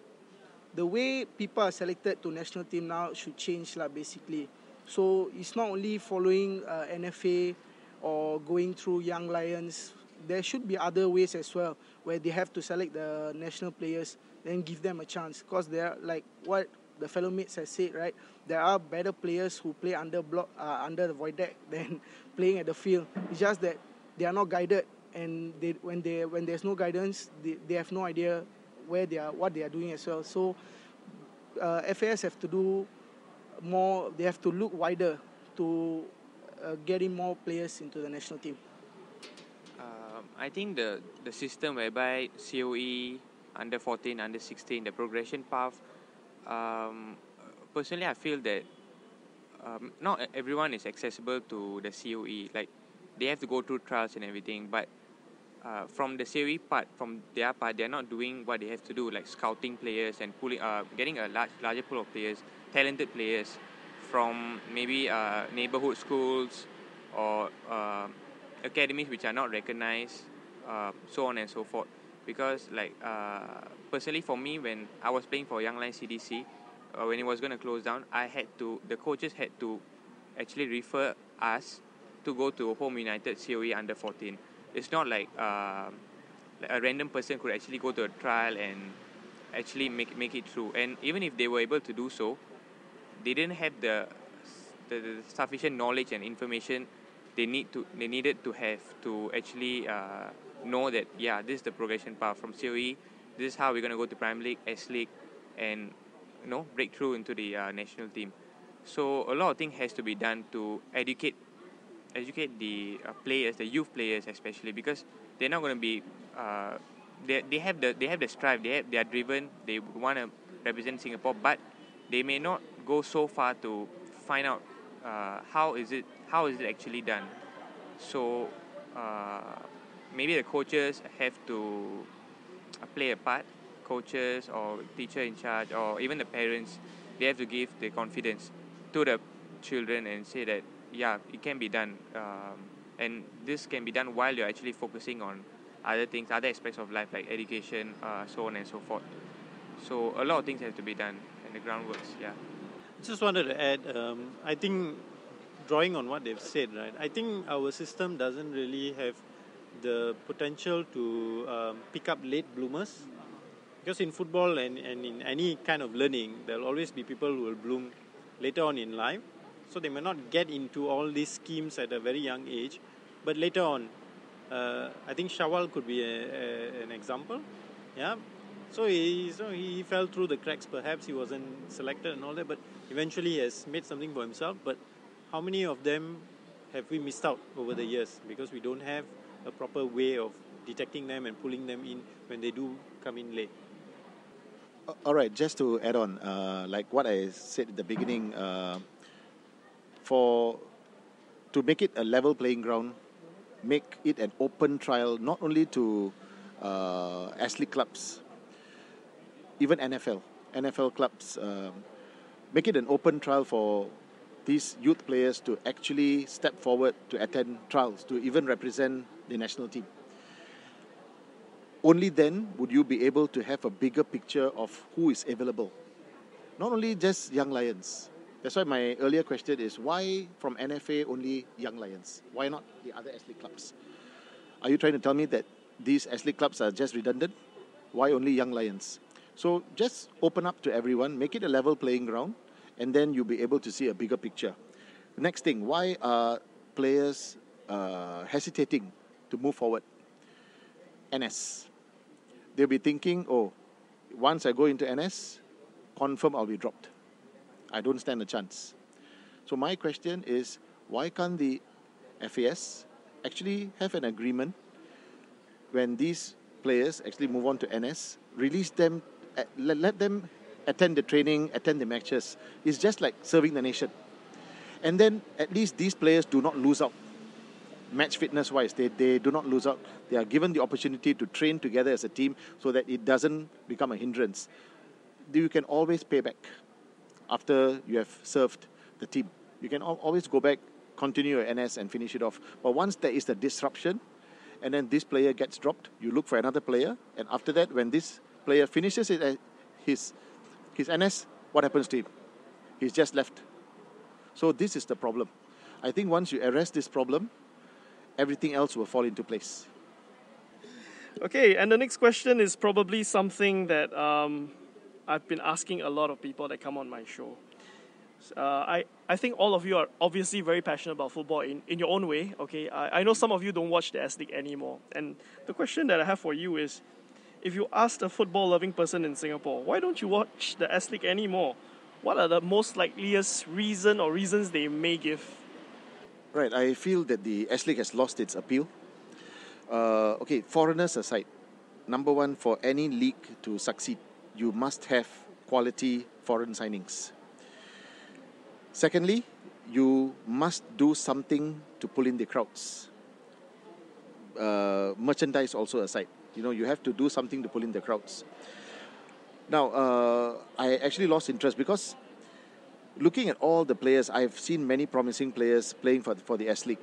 the way people are selected to national team now should change basically. So it's not only following NFA or going through Young Lions. There should be other ways as well, where they have to select the national players, then give them a chance. Because they are, like what the fellow mates has said, right? There are better players who play under the void deck than playing at the field. It's just that they are not guided, and when there's no guidance, they have no idea what they are doing as well. So FAS have to do more. They have to look wider to getting more players into the national team. I think the system whereby COE, under 14, under 16, the progression path, personally I feel that not everyone is accessible to the COE. Like, they have to go through trials and everything, but from the COE part, from their part, they're not doing what they have to do, like scouting players and getting a larger pool of players, talented players from maybe neighborhood schools or academies which are not recognized, so on and so forth. Because personally for me, when I was playing for Young Lions CDC, when it was going to close down, the coaches had to actually refer us to go to Home United COE under 14. It's not like a random person could actually go to a trial and actually make it through. And even if they were able to do so, they didn't have the sufficient knowledge and information they needed to have to actually know that, yeah, this is the progression path from COE. This is how we're going to go to Premier League, S.League, and break through into the national team. So a lot of things has to be done to educate the players, the youth players especially, because they're not going to be they have the strive, they are driven, they want to represent Singapore, but they may not go so far to find out how is it actually done. So maybe the coaches have to play a part. Coaches or teacher in charge, or even the parents, they have to give the confidence to the children and say that, yeah, it can be done, and this can be done while you're actually focusing on other things, other aspects of life like education, so on and so forth. So a lot of things have to be done, and the groundworks. Yeah. Just wanted to add, I think, drawing on what they've said, right, I think our system doesn't really have the potential to pick up late bloomers, because in football and in any kind of learning, there'll always be people who will bloom later on in life. So they may not get into all these schemes at a very young age, but later on, I think Shawal could be an example. Yeah. So he fell through the cracks. Perhaps he wasn't selected and all that, but eventually he has made something for himself. But how many of them have we missed out over the years because we don't have a proper way of detecting them and pulling them in when they do come in late? All right, just to add on, like what I said at the beginning, to make it a level playing ground, make it an open trial, not only to S.League clubs, even NFL clubs, make it an open trial for these youth players to actually step forward to attend trials, to even represent the national team. Only then would you be able to have a bigger picture of who is available. Not only just Young Lions, That's why my earlier question is, why from NFA only Young Lions? Why not the other S.League clubs? Are you trying to tell me that these S.League clubs are just redundant? Why only Young Lions? So just open up to everyone, make it a level playing ground, and then you'll be able to see a bigger picture. Next thing, why are players hesitating to move forward? NS. They'll be thinking, oh, once I go into NS, confirm I'll be dropped. I don't stand a chance. So my question is, why can't the FAS actually have an agreement when these players actually move on to NS, release them, let them attend the training, attend the matches. It's just like serving the nation. And then at least these players do not lose out. Match fitness wise, they do not lose out. They are given the opportunity to train together as a team so that it doesn't become a hindrance. You can always pay back after you have served the team. You can always go back, continue your NS and finish it off. But once there is the disruption, and then this player gets dropped, you look for another player, and after that, when this player finishes his NS, what happens to him? He's just left. So this is the problem. I think once you arrest this problem, everything else will fall into place. Okay, and the next question is probably something that I've been asking a lot of people that come on my show. I think all of you are obviously very passionate about football in your own way. Okay, I know some of you don't watch the S-League anymore. And the question that I have for you is, if you asked a football-loving person in Singapore, why don't you watch the S-League anymore? What are the most likeliest reason or reasons they may give? Right, I feel that the S-League has lost its appeal. Okay, foreigners aside, number one, for any league to succeed, you must have quality foreign signings. Secondly, you must do something to pull in the crowds. Merchandise also aside, you have to do something to pull in the crowds. Now, I actually lost interest because looking at all the players, I've seen many promising players playing for the S-League.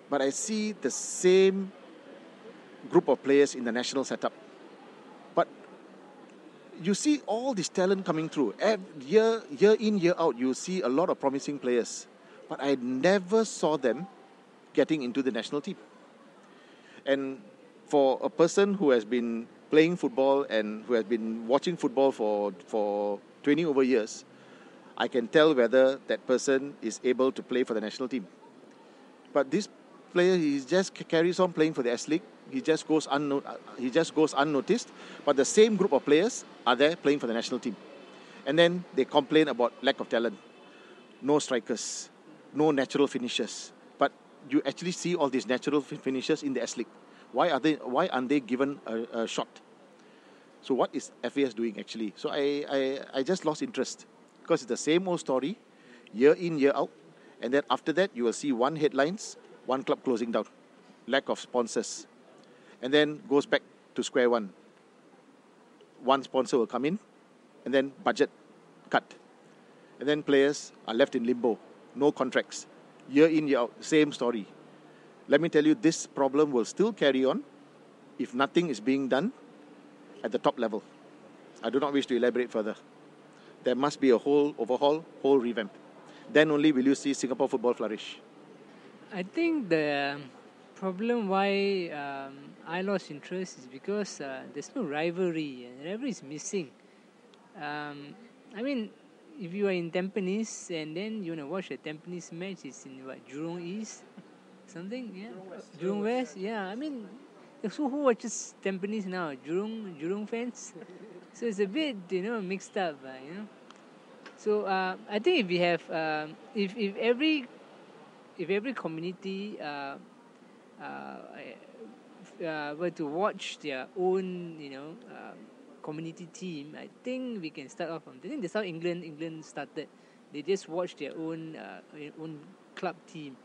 But I see the same group of players in the national setup. But you see all this talent coming through. Year in, year out, you see a lot of promising players. But I never saw them getting into the national team. And for a person who has been playing football and who has been watching football for 20 over years, I can tell whether that person is able to play for the national team. But this player, he just carries on playing for the S-League. He just goes unnoticed. But the same group of players are there playing for the national team. And then they complain about lack of talent. No strikers. No natural finishers. But you actually see all these natural finishers in the S-League. Why aren't they given a shot? So what is FAS doing actually? So I just lost interest. Because it's the same old story, year in, year out. And then after that, you will see one headlines, one club closing down. Lack of sponsors. And then goes back to square one. One sponsor will come in, and then budget cut. And then players are left in limbo. No contracts. Year in, year out, same story. Let me tell you, this problem will still carry on if nothing is being done at the top level. I do not wish to elaborate further. There must be a whole overhaul, whole revamp. Then only will you see Singapore football flourish. I think the problem why I lost interest is because there's no rivalry, and rivalry is missing. I mean, if you are in Tampines and then you want to watch a Tampines match, it's in what, Jurong East, something, yeah, Jurong West, yeah. I mean, so who watches Tampines now? Jurong fans. So it's a bit mixed up, So I think if we have if every community were to watch their own community team, I think we can start off from. I think that's how England started. They just watch their own club team,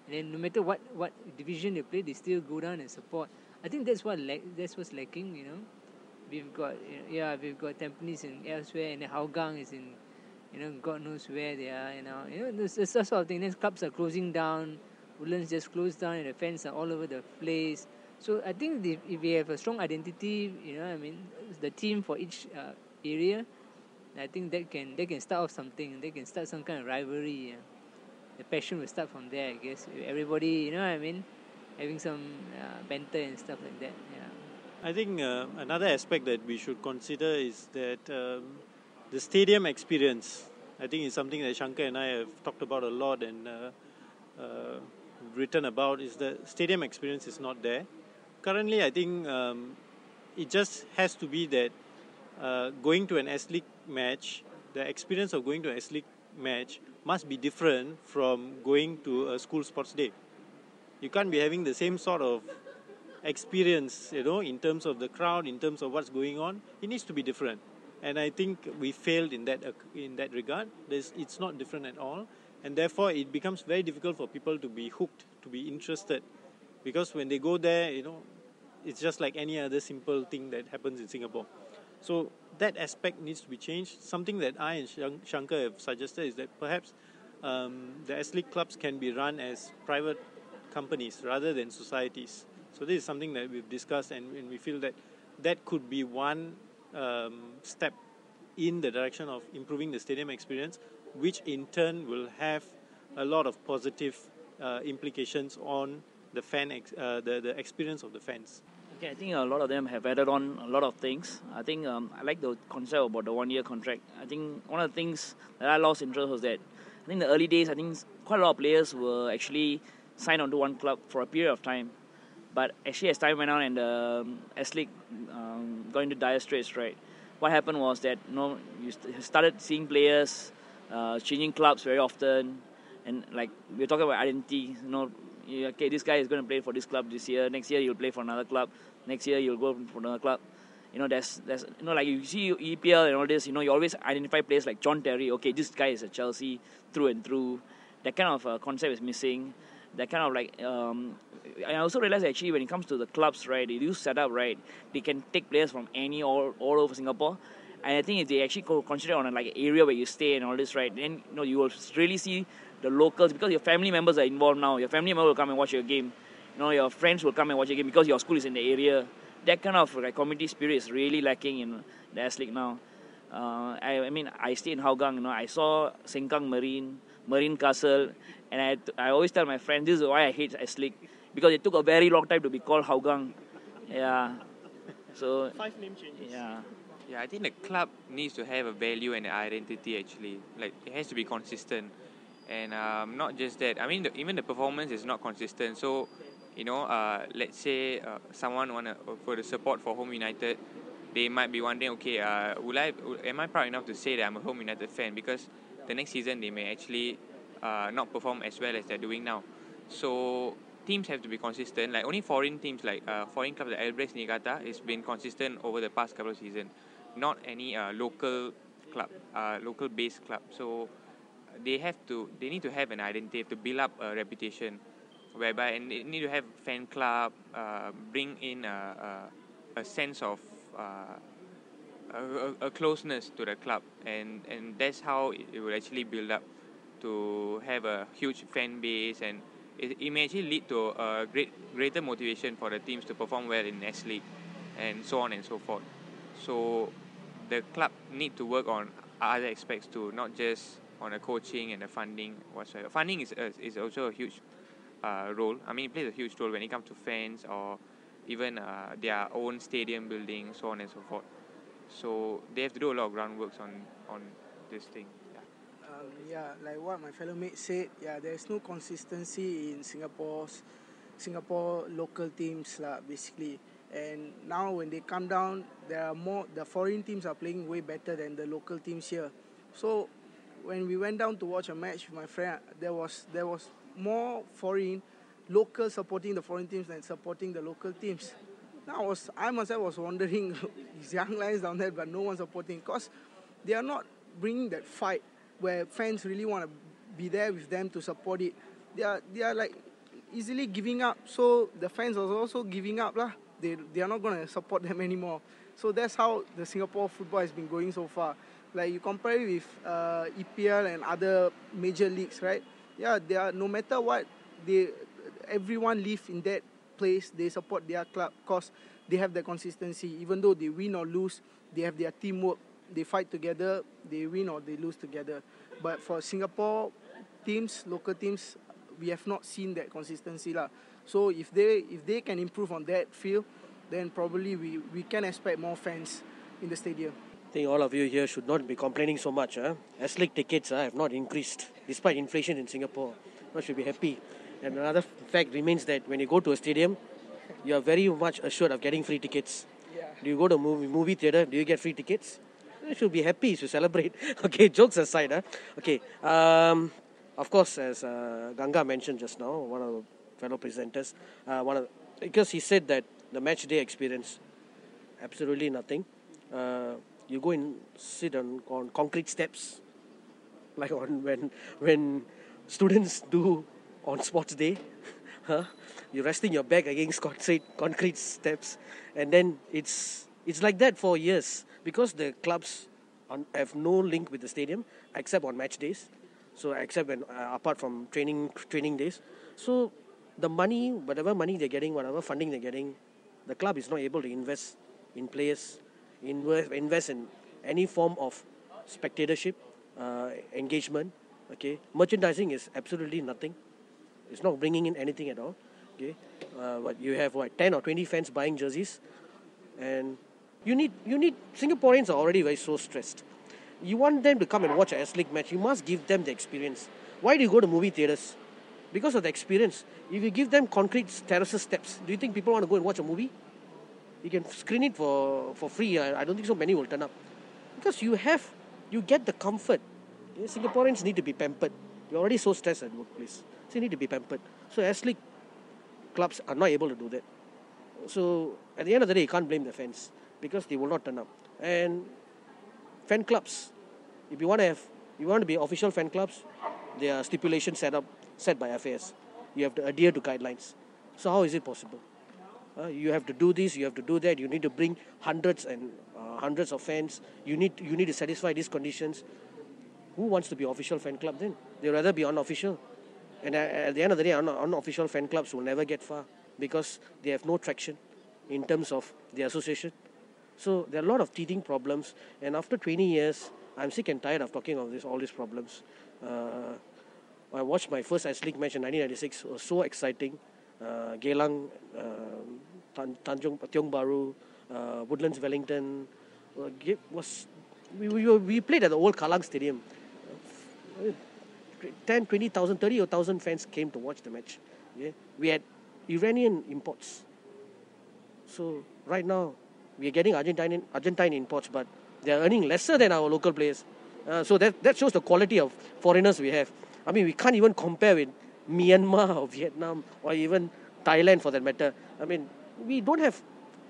and then no matter what division they play, they still go down and support. I think that's what's lacking. We've got Tampines and elsewhere, and then Hougang is in God knows where they are. This sort of thing. Then clubs are closing down. Woodlands just closed down, and the fans are all over the place. So I think if we have a strong identity, the team for each area, I think that can start off something. They can start some kind of rivalry. The passion will start from there, I guess. Everybody, you know what I mean, having some banter and stuff like that. Yeah. I think another aspect that we should consider is that the stadium experience. I think it's something that Shankar and I have talked about a lot and written about. Is the stadium experience is not there. Currently, I think it just has to be that going to an S-League match, the experience of going to an S-League match must be different from going to a school sports day. You can't be having the same sort of experience, in terms of the crowd, in terms of what's going on. It needs to be different. And I think we failed in that regard. It's not different at all. And therefore, it becomes very difficult for people to be hooked, to be interested. Because when they go there, it's just like any other simple thing that happens in Singapore. So that aspect needs to be changed. Something that I and Shankar have suggested is that perhaps the S-League clubs can be run as private companies rather than societies. So this is something that we've discussed, and we feel that that could be one step in the direction of improving the stadium experience, which in turn will have a lot of positive implications on the the experience of the fans. Okay, I think a lot of them have added on a lot of things. I think I like the concept about the 1 year contract. I think one of the things that I lost interest was that I think in the early days, I think quite a lot of players were actually signed onto one club for a period of time. But actually, as time went on and the S-League got into dire straits, right? What happened was that you started seeing players changing clubs very often, and like we're talking about identity. Okay, this guy is going to play for this club this year. Next year, he'll play for another club. Next year, you'll go for another club. There's like you see EPL and all this. You always identify players like John Terry. Okay, this guy is a Chelsea through and through. That kind of concept is missing. That kind of like I also realized actually when it comes to the clubs, right, they do set up, right, they can take players from all over Singapore, and I think if they actually consider on like an area where you stay and all this, right, then you will really see the locals, because your family members are involved now. Your family member will come and watch your game. Your friends will come and watch your game because your school is in the area. That kind of like community spirit is really lacking in the S-League now. I mean, I stay in Hougang. I saw Sengkang Marine Castle, and I always tell my friends this is why I hate S-League, because it took a very long time to be called Hougang. Yeah. So 5 name changes. Yeah. Yeah, I think the club needs to have a value and an identity actually. Like it has to be consistent, and not just that. I mean, even the performance is not consistent. So, let's say someone for the support for Home United, they might be wondering, okay, am I proud enough to say that I'm a Home United fan? Because the next season they may actually not perform as well as they're doing now. So teams have to be consistent. Like only foreign teams, like foreign clubs like Albirex Niigata, has been consistent over the past couple of seasons. Not any local club, local based club. So they need to have an identity, to build up a reputation, whereby, and they need to have fan club, bring in a sense of a closeness to the club, and that's how it will actually build up to have a huge fan base, and it may actually lead to a greater motivation for the teams to perform well in S-League, and so on and so forth. So the club need to work on other aspects too, not just on the coaching and the funding whatsoever. Funding is also a huge role. I mean, it plays a huge role when it comes to fans or even their own stadium building, so on and so forth. So they have to do a lot of groundworks on this thing. Like what my fellow mate said, there's no consistency in Singapore local teams basically. And now when they come down, the foreign teams are playing way better than the local teams here. So when we went down to watch a match with my friend, there was more foreign locals supporting the foreign teams than supporting the local teams. Now I myself was wondering, these young lions down there, but no one supporting, because they are not bringing that fight where fans really want to be there with them to support it. They are like easily giving up. So the fans are also giving up lah. They are not going to support them anymore. So that's how the Singapore football has been going so far. Like you compare it with EPL and other major leagues, right? Yeah, they are, no matter what, everyone live in that place. They support their club because they have the consistency. Even though they win or lose, they have their teamwork. they fight together, they win or they lose together. But for Singapore teams, local teams, we have not seen that consistency lah. So if they can improve on that field, then probably we can expect more fans in the stadium. I think all of you here should not be complaining so much. S.League tickets have not increased despite inflation in Singapore. You should be happy. And another fact remains that when you go to a stadium, you are very much assured of getting free tickets. Yeah. Do you go to movie theatre? Do you get free tickets? You should be happy. You should celebrate. Okay, jokes aside. Okay. Of course, as Ganga mentioned just now, one of the fellow presenters, because he said that the match day experience, absolutely nothing. You go and sit on concrete steps, like when students do on sports day. You're resting your back against concrete steps, and then it's like that for years because the clubs have no link with the stadium except on match days. So except when apart from training days, so the money, whatever money they're getting, whatever funding they're getting, the club is not able to invest in players, invest in any form of spectatorship, engagement. Okay, merchandising is absolutely nothing. It's not bringing in anything at all. Okay, but you have 10 or 20 fans buying jerseys, and you need Singaporeans are already very so stressed. You want them to come and watch a S.League match, you must give them the experience. Why do you go to movie theatres? Because of the experience. If you give them concrete terraces steps, do you think people want to go and watch a movie? You can screen it for free. I don't think so many will turn up. Because you get the comfort. Singaporeans need to be pampered. You're already so stressed at workplace. So you need to be pampered. So S.League clubs are not able to do that. So at the end of the day, you can't blame the fans because they will not turn up. And fan clubs, if you want to be official fan clubs, there are stipulations set by FAS. You have to adhere to guidelines. So how is it possible? You have to do this, you have to do that. You need to bring hundreds of fans. You need to satisfy these conditions. Who wants to be official fan club then? They'd rather be unofficial. And at the end of the day, unofficial fan clubs will never get far because they have no traction in terms of the association. So there are a lot of teething problems, and after 20 years, I'm sick and tired of talking of all these problems. I watched my first S.League match in 1996. It was so exciting. Geylang, Tanjung, Tiong Bahru, Woodlands, Wellington. We played at the old Kallang Stadium. 10, 20,000, 30,000 fans came to watch the match. Yeah? We had Iranian imports. So right now, we are getting Argentine imports, but they are earning lesser than our local players. So that shows the quality of foreigners we have. I mean, we can't even compare with Myanmar or Vietnam or even Thailand for that matter. I mean, we don't have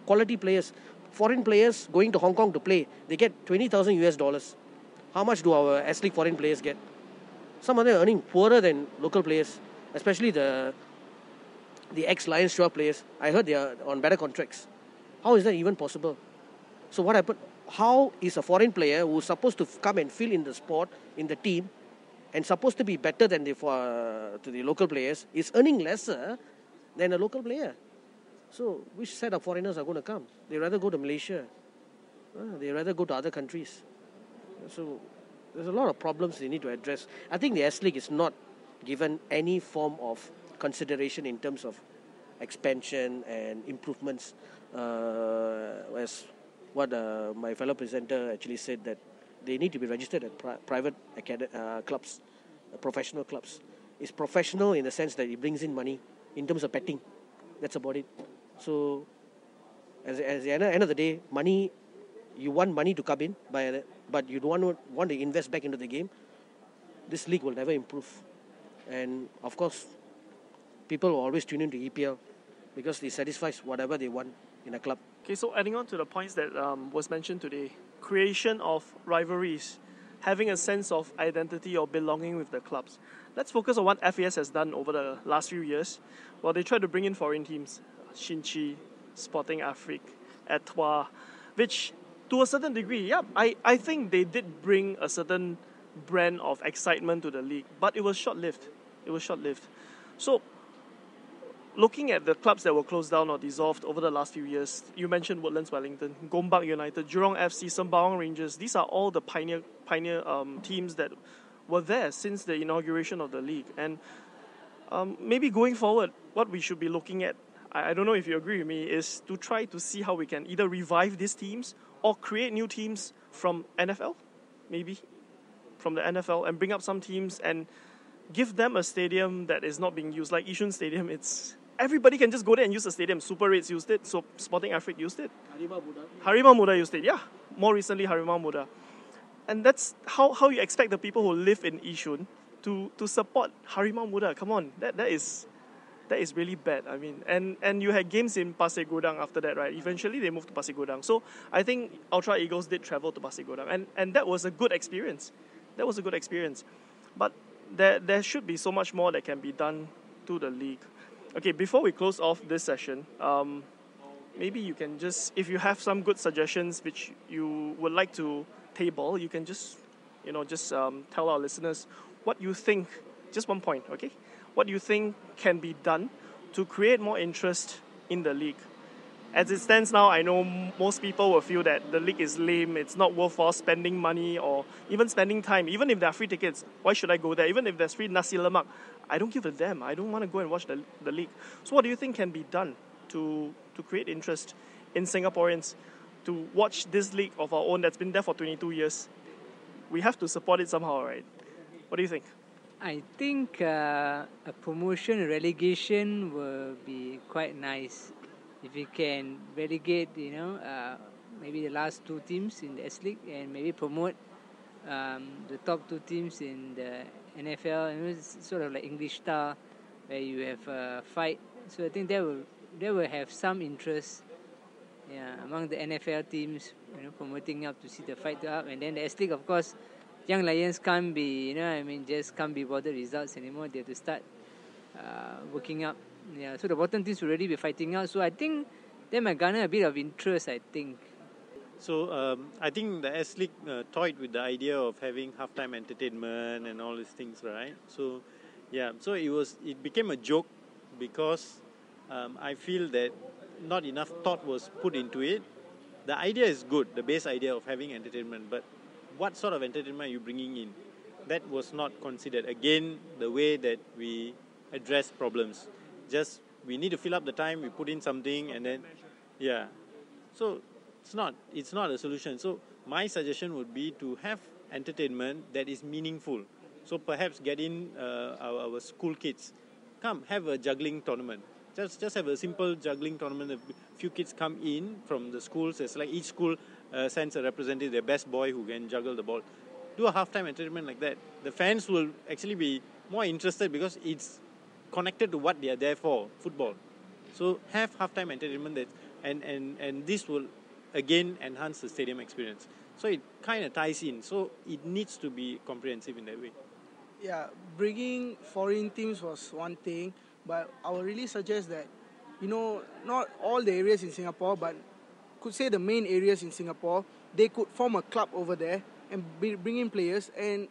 quality players. Foreign players going to Hong Kong to play, they get $20,000. How much do our S.League foreign players get? Some of them are earning poorer than local players, especially the ex-Lions Shaw players. I heard they are on better contracts. How is that even possible? So what happened? How is a foreign player who's supposed to come and fill in the spot, in the team, and supposed to be better than to the local players, is earning lesser than a local player? So which set of foreigners are going to come? They rather go to Malaysia. They rather go to other countries. So there's a lot of problems they need to address. I think the S.League is not given any form of consideration in terms of expansion and improvements. As what my fellow presenter actually said, that they need to be registered at private clubs, professional clubs. It's professional in the sense that it brings in money in terms of betting. That's about it. So, at the end of the day, money, you want money to come in, but you don't want to invest back into the game. This league will never improve. And of course, people will always tune into EPL because it satisfies whatever they want in a club. Okay, so adding on to the points that was mentioned today, creation of rivalries, having a sense of identity or belonging with the clubs. Let's focus on what FAS has done over the last few years. Well, they tried to bring in foreign teams, Shinchi, Sporting Afrique, Etoile, which to a certain degree, I think they did bring a certain brand of excitement to the league, but it was short-lived. So, looking at the clubs that were closed down or dissolved over the last few years, you mentioned Woodlands Wellington, Gombak United, Jurong FC, Sembawang Rangers. These are all the pioneer teams that were there since the inauguration of the league. And maybe going forward, what we should be looking at, I don't know if you agree with me, is to try to see how we can either revive these teams or create new teams from NFL, maybe from the NFL, and bring up some teams and give them a stadium that is not being used, like Yishun Stadium. It's everybody can just go there and use the stadium. Super Reds used it, so Sporting Afrique used it. Harimau Muda used it, yeah. More recently, Harimau Muda. And that's how you expect the people who live in Yishun to support Harimau Muda. Come on, that is really bad. I mean, and you had games in Pasir Gudang after that, right? Eventually they moved to Pasir Gudang. So I think Ultra Eagles did travel to Pasir Gudang, and that was a good experience. That was a good experience. But there should be so much more that can be done to the league. Okay, before we close off this session, maybe you can just, if you have some good suggestions which you would like to table, you can just tell our listeners what you think. Just one point, okay? What you think can be done to create more interest in the league. As it stands now, I know most people will feel that the league is lame, it's not worthwhile spending money or even spending time. Even if there are free tickets, why should I go there? Even if there's free nasi lemak, I don't give a damn. I don't want to go and watch the league. So what do you think can be done to create interest in Singaporeans to watch this league of our own that's been there for 22 years? We have to support it somehow, right? What do you think? I think a promotion relegation will be quite nice. If we can relegate, maybe the last two teams in the S.League and maybe promote the top two teams in the NFL, it's sort of like English style where you have a fight. So I think that will have some interest, among the NFL teams, promoting up to see the fight up. And then the S.League, of course, Young Lions can't be, just can't be bothered results anymore. They have to start working up. Yeah, so the bottom teams will already be fighting out. So I think that might garner a bit of interest, I think. So I think the S-League toyed with the idea of having halftime entertainment and all these things, right? So yeah, so it became a joke because I feel that not enough thought was put into it. The idea is good, the base idea of having entertainment, but what sort of entertainment are you bringing in? That was not considered. Again, the way that we address problems. Just, we need to fill up the time, we put in something, and then, yeah. So, it's not a solution. So, my suggestion would be to have entertainment that is meaningful. So, perhaps get in our school kids. Come, have a juggling tournament. Just have a simple juggling tournament. A few kids come in from the schools. It's like each school sends a representative, their best boy who can juggle the ball. Do a halftime entertainment like that. The fans will actually be more interested because it's connected to what they are there for, football. So have halftime entertainment and this will again enhance the stadium experience. So it kind of ties in. So it needs to be comprehensive in that way. Yeah, bringing foreign teams was one thing, but I would really suggest that, not all the areas in Singapore, but could say the main areas in Singapore, they could form a club over there and bring in players and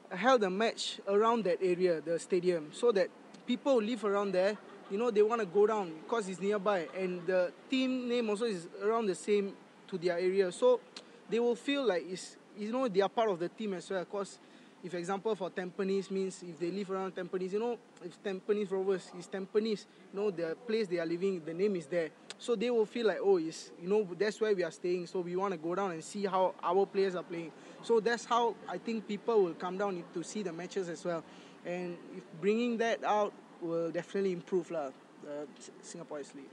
held a match around that area, the stadium, so that people who live around there, they want to go down because it's nearby, and the team name also is around the same to their area, so they will feel like they are part of the team as well. Because if, example, for Tampines means if they live around Tampines, if Tampines Rovers is Tampines, the place they are living, the name is there. So they will feel like, that's where we are staying. So we want to go down and see how our players are playing. So that's how I think people will come down to see the matches as well. And if bringing that out will definitely improve the Singapore S.League.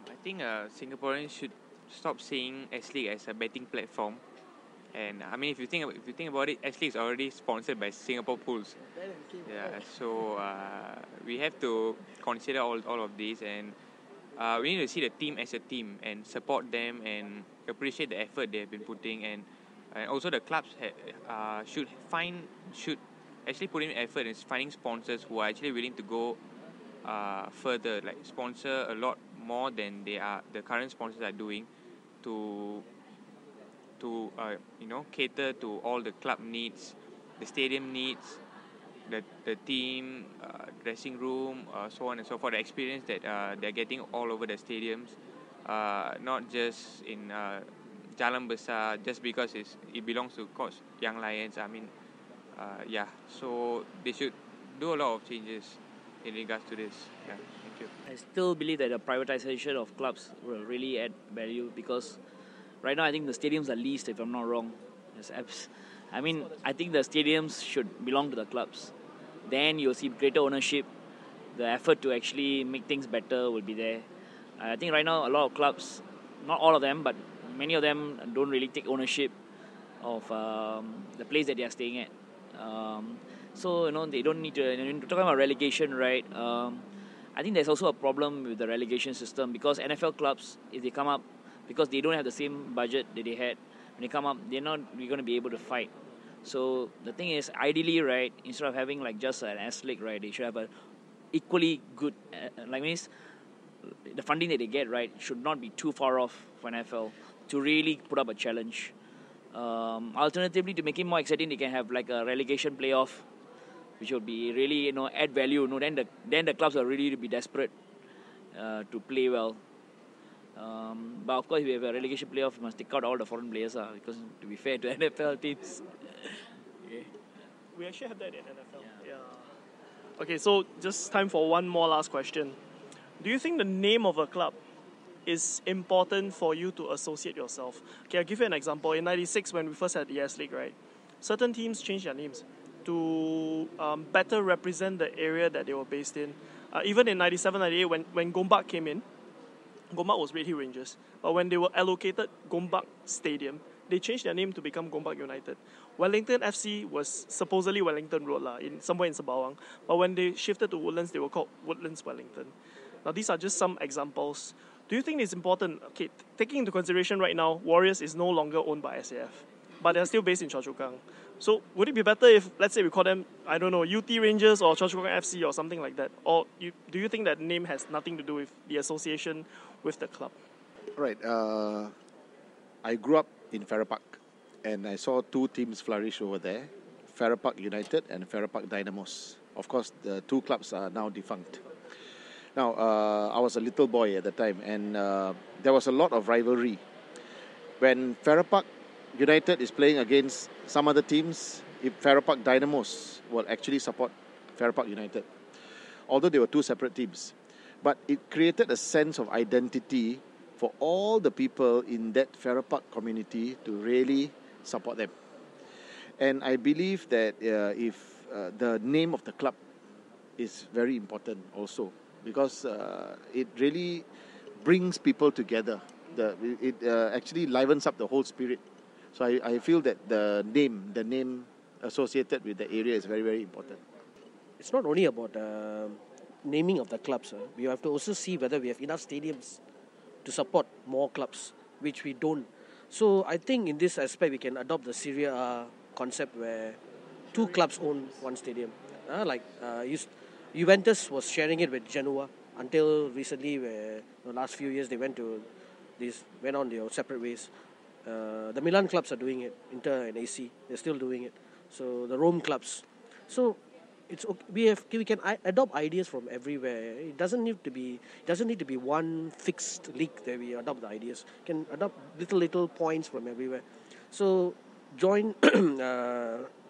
I think Singaporeans should stop seeing S.League as a betting platform. And I mean, if you think about it, S.League is already sponsored by Singapore Pools. Yeah, so we have to consider all of these, and we need to see the team as a team and support them and appreciate the effort they have been putting, and also the clubs should actually put in effort in finding sponsors who are actually willing to go further, like sponsor a lot more than the current sponsors are doing, to cater to all the club needs, the stadium needs, the team, dressing room, so on and so forth. The experience that they're getting all over the stadiums, not just in Jalan Besar, just because it belongs to Coach Young Lions. I mean, so they should do a lot of changes in regards to this. Yeah, thank you. I still believe that the privatization of clubs will really add value, because right now I think the stadiums are leased, if I'm not wrong. I think the stadiums should belong to the clubs. Then you'll see greater ownership. The effort to actually make things better will be there. I think right now a lot of clubs, not all of them, but many of them don't really take ownership of the place that they are staying at. So they don't need to. Talking about relegation, right? I think there's also a problem with the relegation system, because NFL clubs, if they come up, because they don't have the same budget that they had, when they come up, they're not really going to be able to fight. So the thing is, ideally, right, instead of having like just an S.League, right, they should have a equally good, means the funding that they get, right, should not be too far off for NFL to really put up a challenge. Alternatively, to make it more exciting, they can have like a relegation playoff, which would be really, add value. Then the clubs are really to be desperate to play well. But of course, if we have a relegation playoff, we must take out all the foreign players, because to be fair to NFL teams. Okay. We actually have that in NFL. Yeah. Okay, so just time for one more last question. Do you think the name of a club is important for you to associate yourself? Okay, I'll give you an example. In '96, when we first had the S.League, right, certain teams changed their names to better represent the area that they were based in. Even in '97, '98, when Gombak came in, Gombak was Red Hill Rangers, but when they were allocated Gombak Stadium, they changed their name to become Gombak United. Wellington FC was supposedly Wellington Road, somewhere in Sembawang, but when they shifted to Woodlands, they were called Woodlands Wellington. Now, these are just some examples. Do you think it's important? Okay, taking into consideration right now, Warriors is no longer owned by SAF, but they're still based in Choa Chu Kang. So would it be better if, let's say, we call them, I don't know, UT Rangers or Choa Chu Kang FC or something like that? Or do you think that name has nothing to do with the association with the club? Right. I grew up in Farrer Park, and I saw two teams flourish over there, Farrer Park United and Farrer Park Dynamos. Of course, the two clubs are now defunct. Now, I was a little boy at the time, and there was a lot of rivalry. When Farrer Park United is playing against some other teams, if Farrer Park Dynamos will actually support Farrer Park United, although they were two separate teams. But it created a sense of identity for all the people in that Farrer Park community to really support them. And I believe that if the name of the club is very important also, because it really brings people together. It actually livens up the whole spirit. So I feel that the name associated with the area is very, very important. It's not only about naming of the clubs. We have to also see whether we have enough stadiums to support more clubs, which we don't. So I think in this aspect we can adopt the Serie A concept where two clubs own one stadium. Juventus was sharing it with Genoa until recently, where the last few years they went on their separate ways. The Milan clubs are doing it, Inter and AC, they're still doing it. So the Rome clubs. So it's okay. We can adopt ideas from everywhere. It doesn't need to be one fixed league that we adopt the ideas. We can adopt little points from everywhere. So joint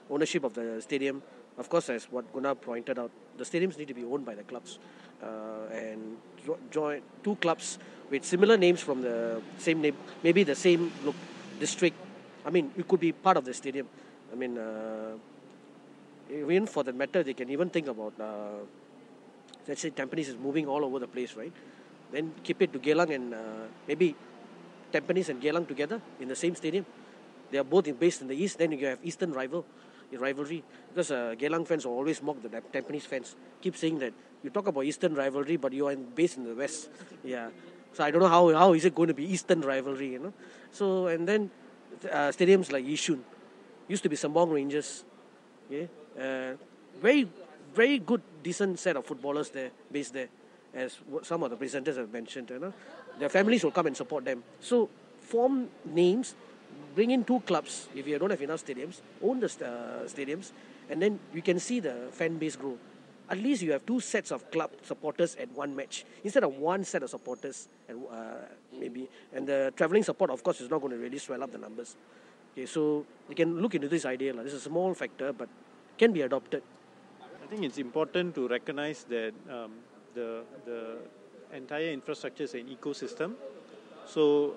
ownership of the stadium. Of course, as what Gunnar pointed out, the stadiums need to be owned by the clubs, and join two clubs with similar names from the same name, maybe the same district. I mean, it could be part of the stadium. I mean, even for that matter, they can even think about, let's say Tampines is moving all over the place, right? Then keep it to Geylang and maybe Tampines and Geylang together in the same stadium. They are both based in the east. Then you have eastern rivalry, because Geylang fans will always mock the Tampines fans. Keep saying that you talk about eastern rivalry, but you are based in the west. Yeah. So I don't know how is it going to be eastern rivalry, you know? So and then stadiums like Yishun used to be Sembawang Rangers. Okay, very very good decent set of footballers there based there, as some of the presenters have mentioned. You know, their families will come and support them. So form names, bring in 2 clubs, if you don't have enough stadiums, own the stadiums, and then you can see the fan base grow. At least you have 2 sets of club supporters at one match instead of 1 set of supporters, and and the travelling support, of course, is not going to really swell up the numbers. Okay, so you can look into this idea. This is a small factor, but can be adopted. I think it's important to recognize that the entire infrastructure is an ecosystem. So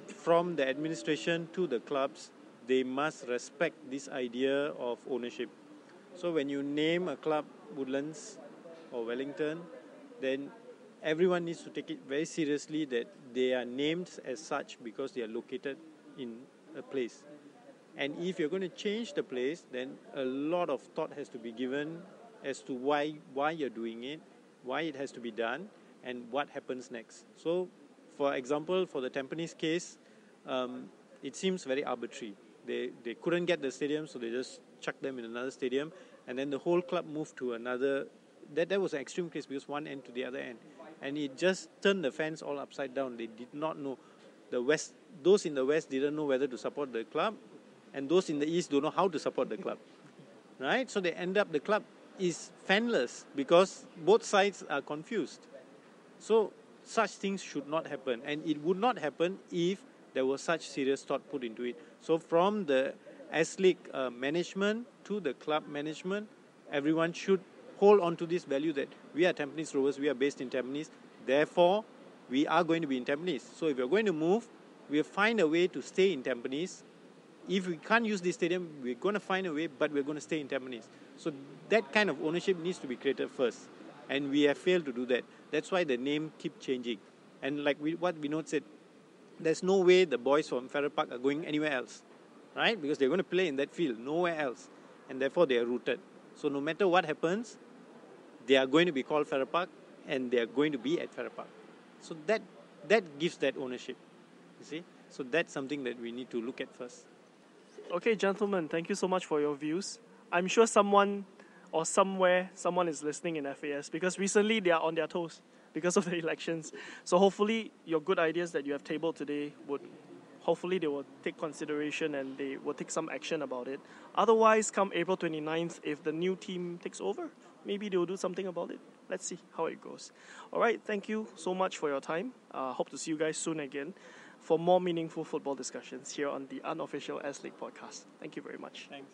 from the administration to the clubs, they must respect this idea of ownership. So when you name a club Woodlands or Wellington, then everyone needs to take it very seriously that they are named as such because they are located in a place. And if you're going to change the place, then a lot of thought has to be given as to why you're doing it, why it has to be done, and what happens next. So, for example, for the Tampines case, it seems very arbitrary. They couldn't get the stadium, so they just chucked them in another stadium, and then the whole club moved to another. That was an extreme case because one end to the other end, and it just turned the fans all upside down. They did not know. Those in the West didn't know whether to support the club, and those in the East don't know how to support the club, right? So they end up, the club is fanless because both sides are confused. So such things should not happen, and it would not happen if there was such serious thought put into it. So from the S.League management to the club management, everyone should hold on to this value that we are Tampines Rovers, we are based in Tampines, therefore we are going to be in Tampines. So if you're going to move, we'll find a way to stay in Tampines. If we can't use this stadium, we're going to find a way, but we're going to stay in Tampines. So that kind of ownership needs to be created first. And we have failed to do that. That's why the name keeps changing. And like what Vinod said, there's no way the boys from Farrer Park are going anywhere else, right? Because they're going to play in that field, nowhere else. And therefore they are rooted. So no matter what happens, they are going to be called Farrer Park and they are going to be at Farrer Park. So that gives that ownership, you see? So that's something that we need to look at first. Okay, gentlemen, thank you so much for your views. I'm sure someone or somewhere, someone is listening in FAS because recently they are on their toes because of the elections. So hopefully your good ideas that you have tabled today hopefully they will take consideration and they will take some action about it. Otherwise, come April 29th, if the new team takes over, maybe they will do something about it. Let's see how it goes. All right, thank you so much for your time. Hope to see you guys soon again for more meaningful football discussions here on the Unofficial S.League podcast. Thank you very much. Thanks.